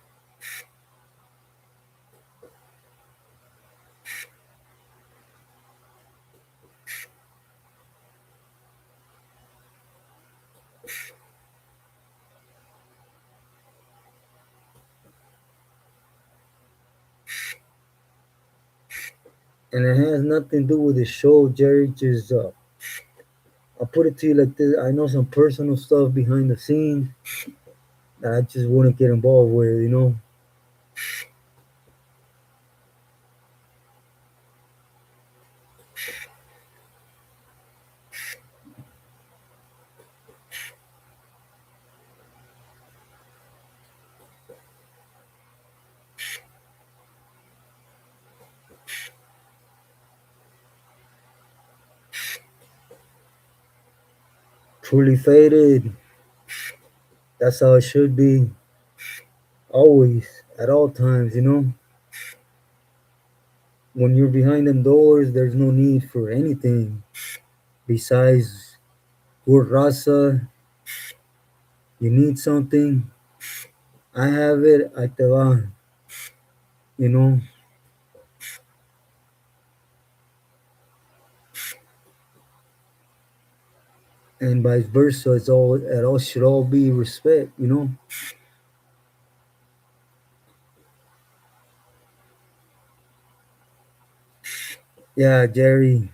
And it has nothing to do with the show, Jerry. Just I'll put it to you like this: I know some personal stuff behind the scenes that I just wouldn't get involved with. Truly faded. That's how it should be. Always, at all times. When you're behind them doors, there's no need for anything besides good raza. You need something, I have it, ahí te va, you know, and vice versa. It all should all be respect. Yeah, Jerry.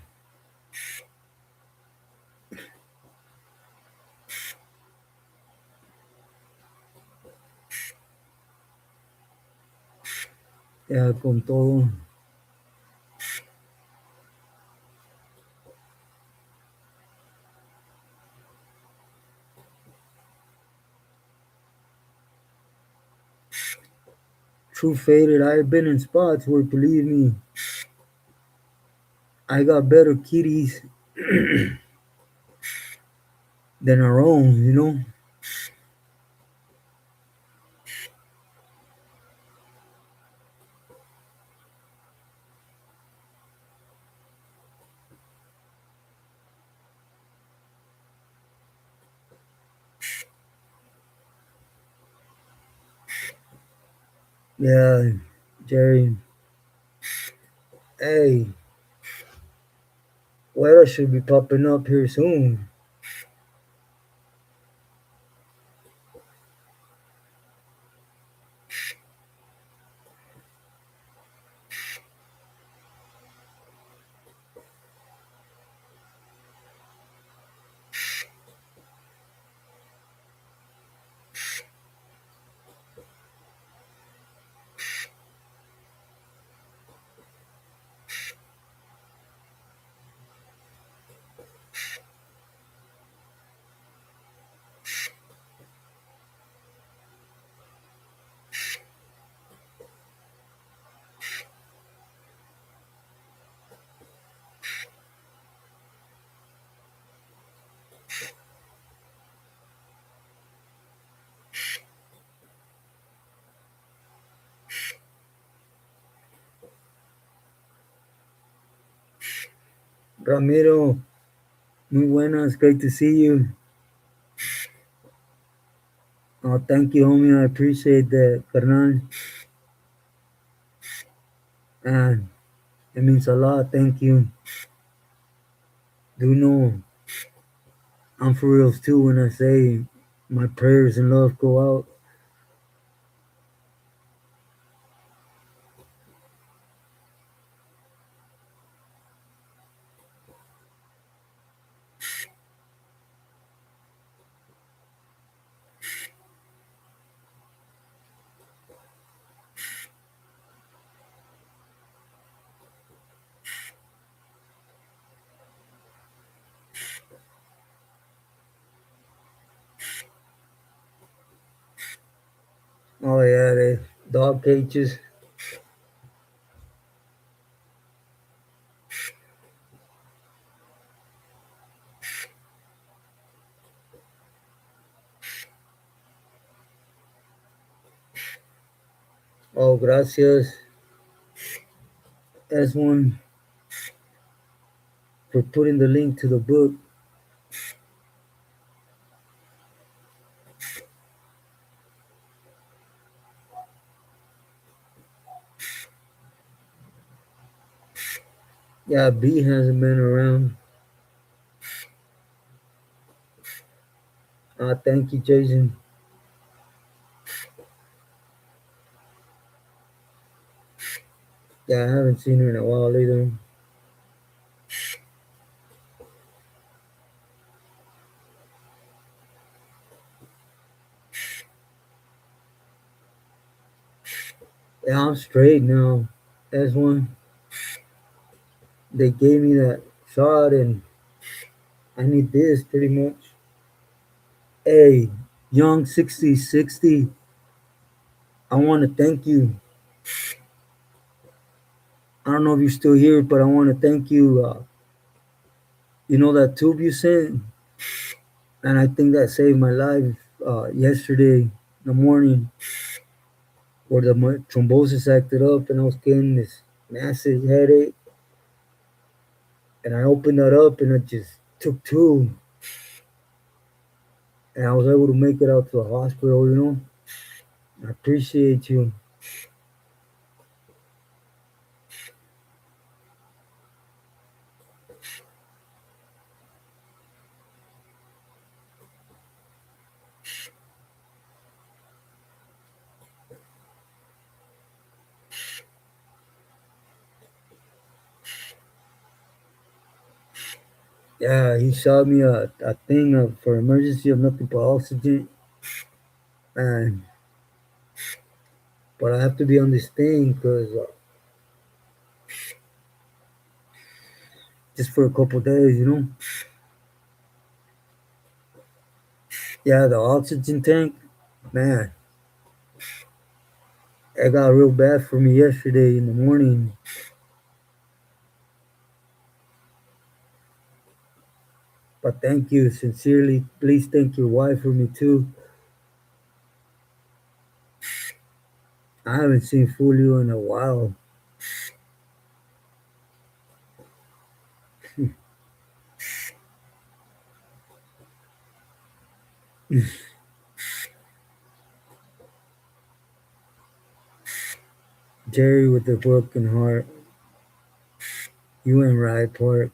Yeah, con todo. True faded. I've been in spots where, believe me, I got better kitties than our own. Yeah, Jerry. Hey, weather should be popping up here soon. Ramiro, muy buenas. Great to see you. Oh, thank you, homie. I appreciate that, carnal. And it means a lot. Thank you. Do know I'm for reals too when I say my prayers and love go out. Oh yeah, the dog cages. Oh, gracias. As one for putting the link to the book. Yeah, B hasn't been around. Thank you, Jason. Yeah, I haven't seen her in a while either. Yeah, I'm straight now. As one, they gave me that shot, and I need this pretty much. Hey, Young 6060, I want to thank you. I don't know if you're still here, but I want to thank you. You know that tube you sent? And I think that saved my life yesterday in the morning where the thrombosis acted up and I was getting this massive headache. And I opened that up and it just took two. And I was able to make it out to the hospital, you know? I appreciate you. Yeah, he shot me a thing for emergency of nothing but oxygen. And but I have to be on this thing because just for a couple days, you know? Yeah, the oxygen tank, man, it got real bad for me yesterday in the morning. But thank you sincerely. Please thank your wife for me too. I haven't seen Julio in a while. Jerry with the broken heart. You and Rye Park.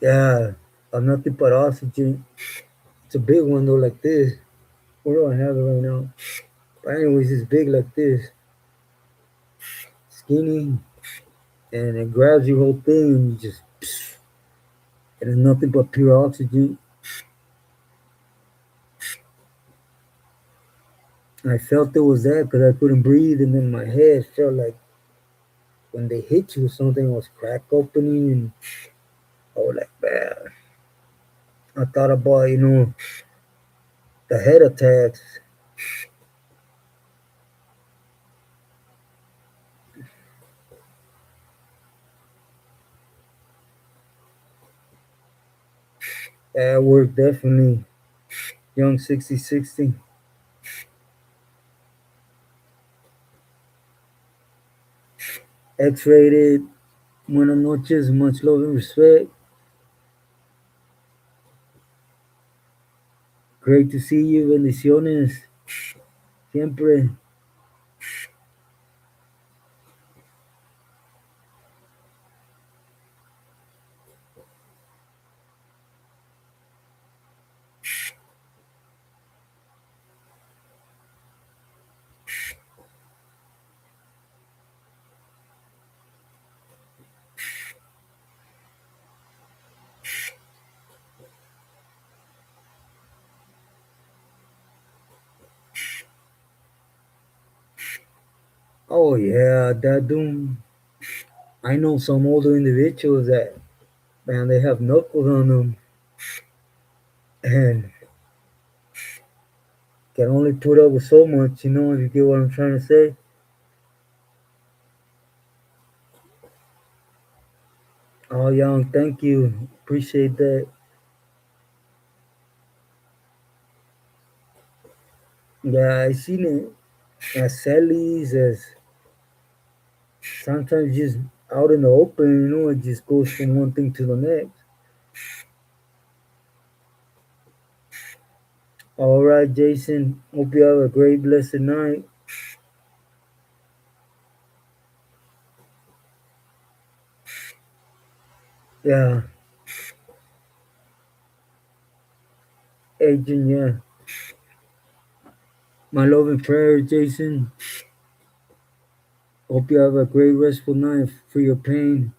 Yeah, I'm nothing but oxygen. It's a big one though, like this. Where do I have it right now? But anyways, it's big like this, skinny, and it grabs your whole thing, and you just, and it's nothing but pure oxygen. I felt it was that because I couldn't breathe, and then my head felt like when they hit you, something was crack opening, and I was like, man. I thought about, the head attacks. At work, definitely. Young 6060. X-rated. Buenas noches. Much love and respect. Great to see you. Bendiciones. Siempre. Oh yeah, that dude. I know some older individuals that, man, they have knuckles on them and can only put up with so much, if you get what I'm trying to say. Oh, Young, thank you. Appreciate that. Yeah, I seen it as Sally's, as sometimes just out in the open, it just goes from one thing to the next. All right, Jason. Hope you have a great, blessed night. Yeah, Agent, yeah. My love and prayers, Jason. Hope you have a great, restful night for your pain.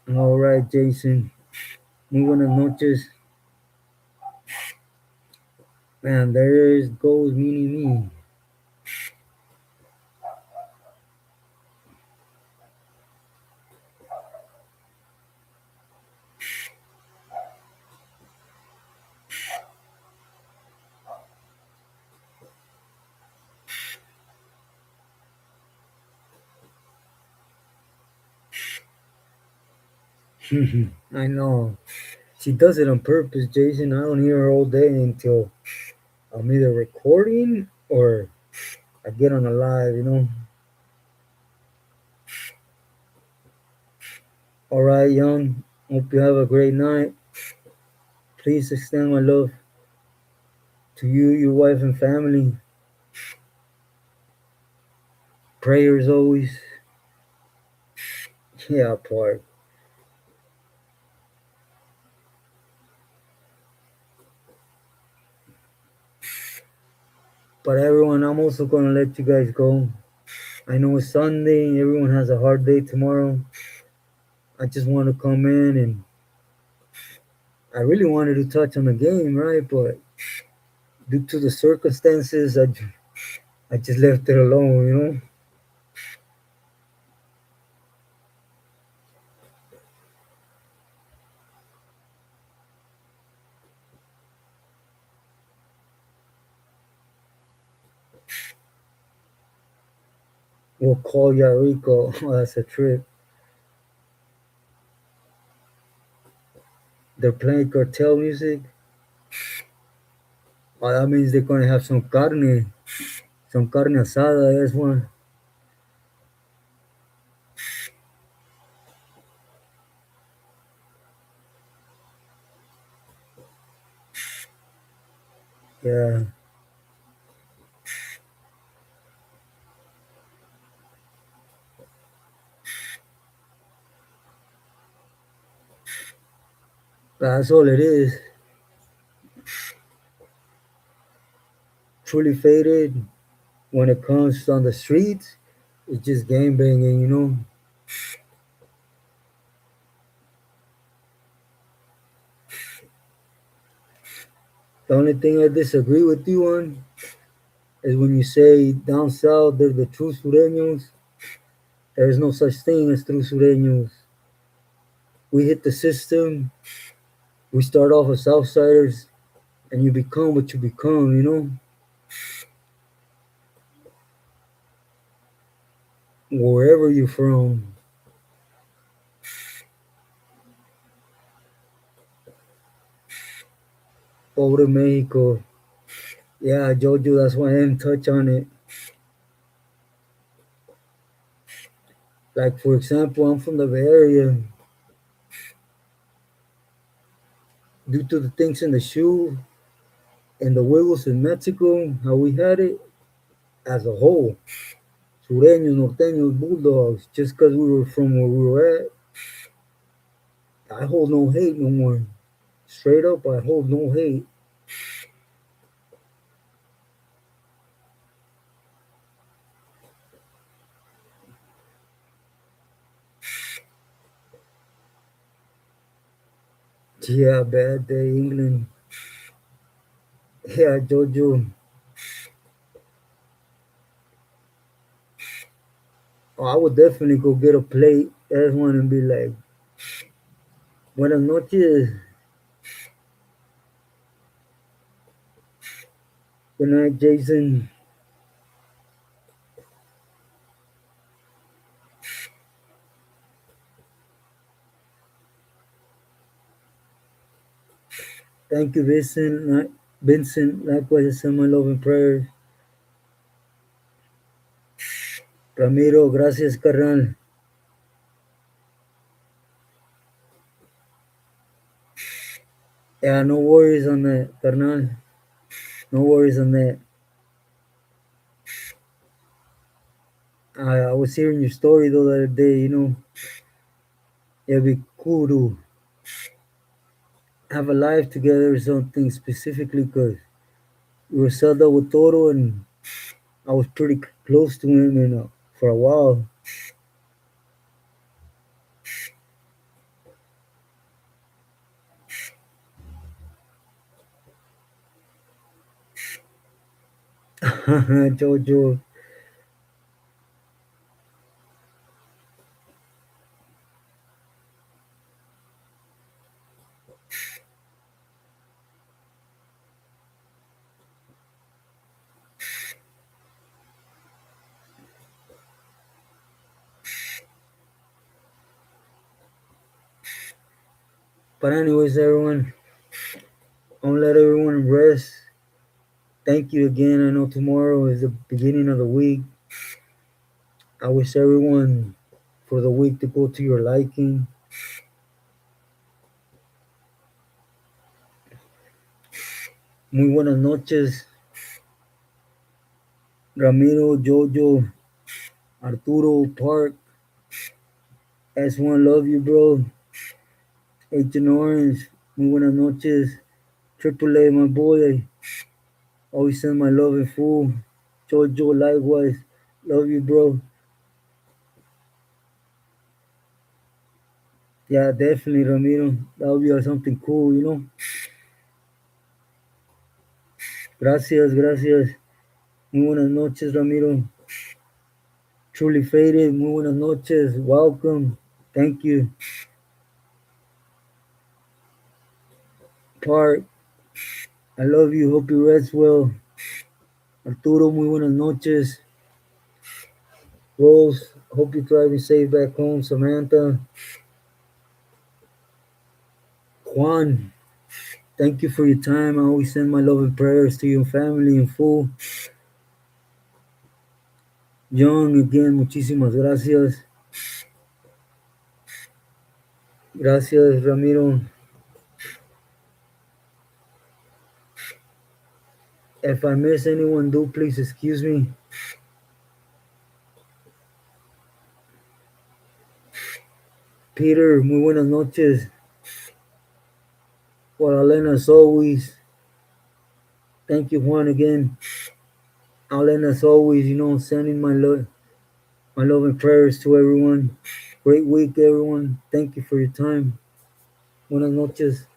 All right, Jason. Muy buenas noches. Man, there goes Mini Me. I know. She does it on purpose, Jason. I don't hear her all day until I'm either recording or I get on a live. All right, Young. Hope you have a great night. Please extend my love to you, your wife, and family. Prayers always. Yeah, part. But everyone, I'm also gonna let you guys go. I know it's Sunday. Everyone has a hard day tomorrow. I just want to come in and I really wanted to touch on the game, right? But due to the circumstances, I just left it alone. We'll call Yarico. Oh, that's a trip. They're playing cartel music. Oh, that means they're gonna have some carne asada. That's one. Yeah, that's all it is. Truly faded. When it comes on the streets, it's just game banging. The only thing I disagree with you on is when you say down south they're the true sureños. There is no such thing as true sureños. We hit the system. We start off as outsiders, and you become what you become. Wherever you're from. Pobre Mexico. Yeah, Jojo, that's why I didn't touch on it. Like, for example, I'm from the Bay Area. Due to the things in the shoe and the Wiggles in Mexico, how we had it as a whole. Sureños, norteños, bulldogs, just because we were from where we were at, I hold no hate no more. Straight up, I hold no hate. Yeah, bad day, England. Yeah, Jojo. Oh, I would definitely go get a plate. That's one and be like, Buenas noches. Good night, Jason. Thank you, Vincent. Vincent, likewise, I send my love and prayers. Ramiro, gracias, carnal. Yeah, no worries on that, carnal. No worries on that. I was hearing your story though the other day, it'd be cool to have a life together or something specifically because we were settled up with Toro and I was pretty close to him for a while. Jojo. But anyways, everyone, I'm gonna let everyone rest. Thank you again. I know tomorrow is the beginning of the week. I wish everyone for the week to go to your liking. Muy buenas noches, Ramiro, Jojo, Arturo, Park, S1, love you, bro. Agent Orange, muy buenas noches. Triple A, my boy. Always send my love in full. Jojo, likewise. Love you, bro. Yeah, definitely, Ramiro. That would be something cool. Gracias, gracias. Muy buenas noches, Ramiro. Truly faded. Muy buenas noches. Welcome. Thank you. Park, I love you. Hope you rest well. Arturo, muy buenas noches. Rose, hope you're driving safe back home. Samantha, Juan, thank you for your time. I always send my love and prayers to your family in full. John, again, muchísimas gracias. Gracias, Ramiro. If I miss anyone, do please excuse me. Peter, muy buenas noches. For Alena, as always. Thank you, Juan, again. Alena, as always, sending my love and prayers to everyone. Great week, everyone. Thank you for your time. Buenas noches.